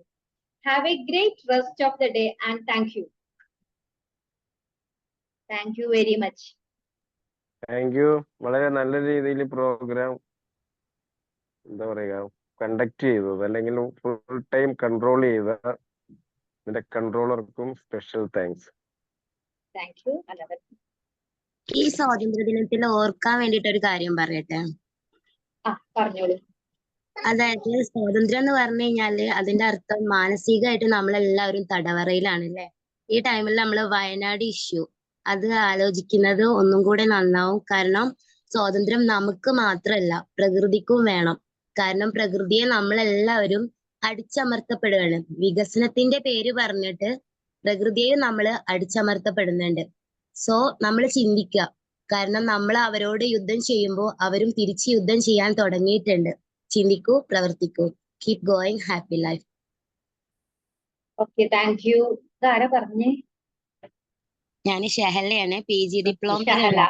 Have a great rest of the day and thank you. Thank you very much. Thank you. വളരെ നല്ല രീതിയിൽ programme എന്താ പറയുക conduct ചെയ്തത്, അല്ലെങ്കിൽ full time control ചെയ്ത ഇതിന്റെ കൺട്രോളർക്കും special thanks. Thank you. ഈ സ്വാതന്ത്ര്യ ദിനത്തിൽ ഓർക്കാൻ വേണ്ടിട്ട് ഒരു കാര്യം പറയട്ടെ. പറഞ്ഞോളൂ. അതായത് സ്വാതന്ത്ര്യം എന്ന് പറഞ്ഞു കഴിഞ്ഞാല് അതിന്റെ അർത്ഥം മാനസികമായിട്ട് നമ്മളെല്ലാവരും തടവറയിലാണ് അല്ലെ. ഈ ടൈമിൽ നമ്മൾ വയനാട് ഇഷ്യൂ അത് ആലോചിക്കുന്നത് ഒന്നും കൂടെ നന്നാവും. കാരണം സ്വാതന്ത്ര്യം നമുക്ക് മാത്രമല്ല പ്രകൃതിക്കും വേണം. കാരണം പ്രകൃതിയെ നമ്മളെല്ലാവരും അടിച്ചമർത്തപ്പെടുകയാണ്. വികസനത്തിന്റെ പേര് പറഞ്ഞിട്ട് പ്രകൃതിയെ നമ്മൾ അടിച്ചമർത്തപ്പെടുന്നുണ്ട്. സോ നമ്മൾ ചിന്തിക്കുക. കാരണം നമ്മൾ അവരോട് യുദ്ധം ചെയ്യുമ്പോൾ അവരും തിരിച്ച് യുദ്ധം ചെയ്യാൻ തുടങ്ങിയിട്ടുണ്ട്. ചിന്തിക്കൂ, പ്രവർത്തിക്കൂ. Keep going, happy life. Okay, thank you. ഇതാരാ പറഞ്ഞേ? ഞാൻ ഷഹലയാണ്, PG diploma. Shahala.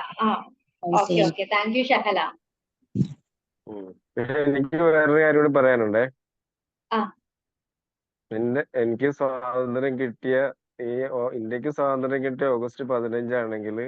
Okay okay, thank you Shahala. എനിക്ക് വേറൊരു കാര്യം കൂടി പറയാനുണ്ടേ. എനിക്ക് സ്വാതന്ത്ര്യം കിട്ടിയ ഇന്ത്യക്ക് സ്വാതന്ത്ര്യം കിട്ടിയ ഓഗസ്റ്റ് 15 ആണെങ്കിൽ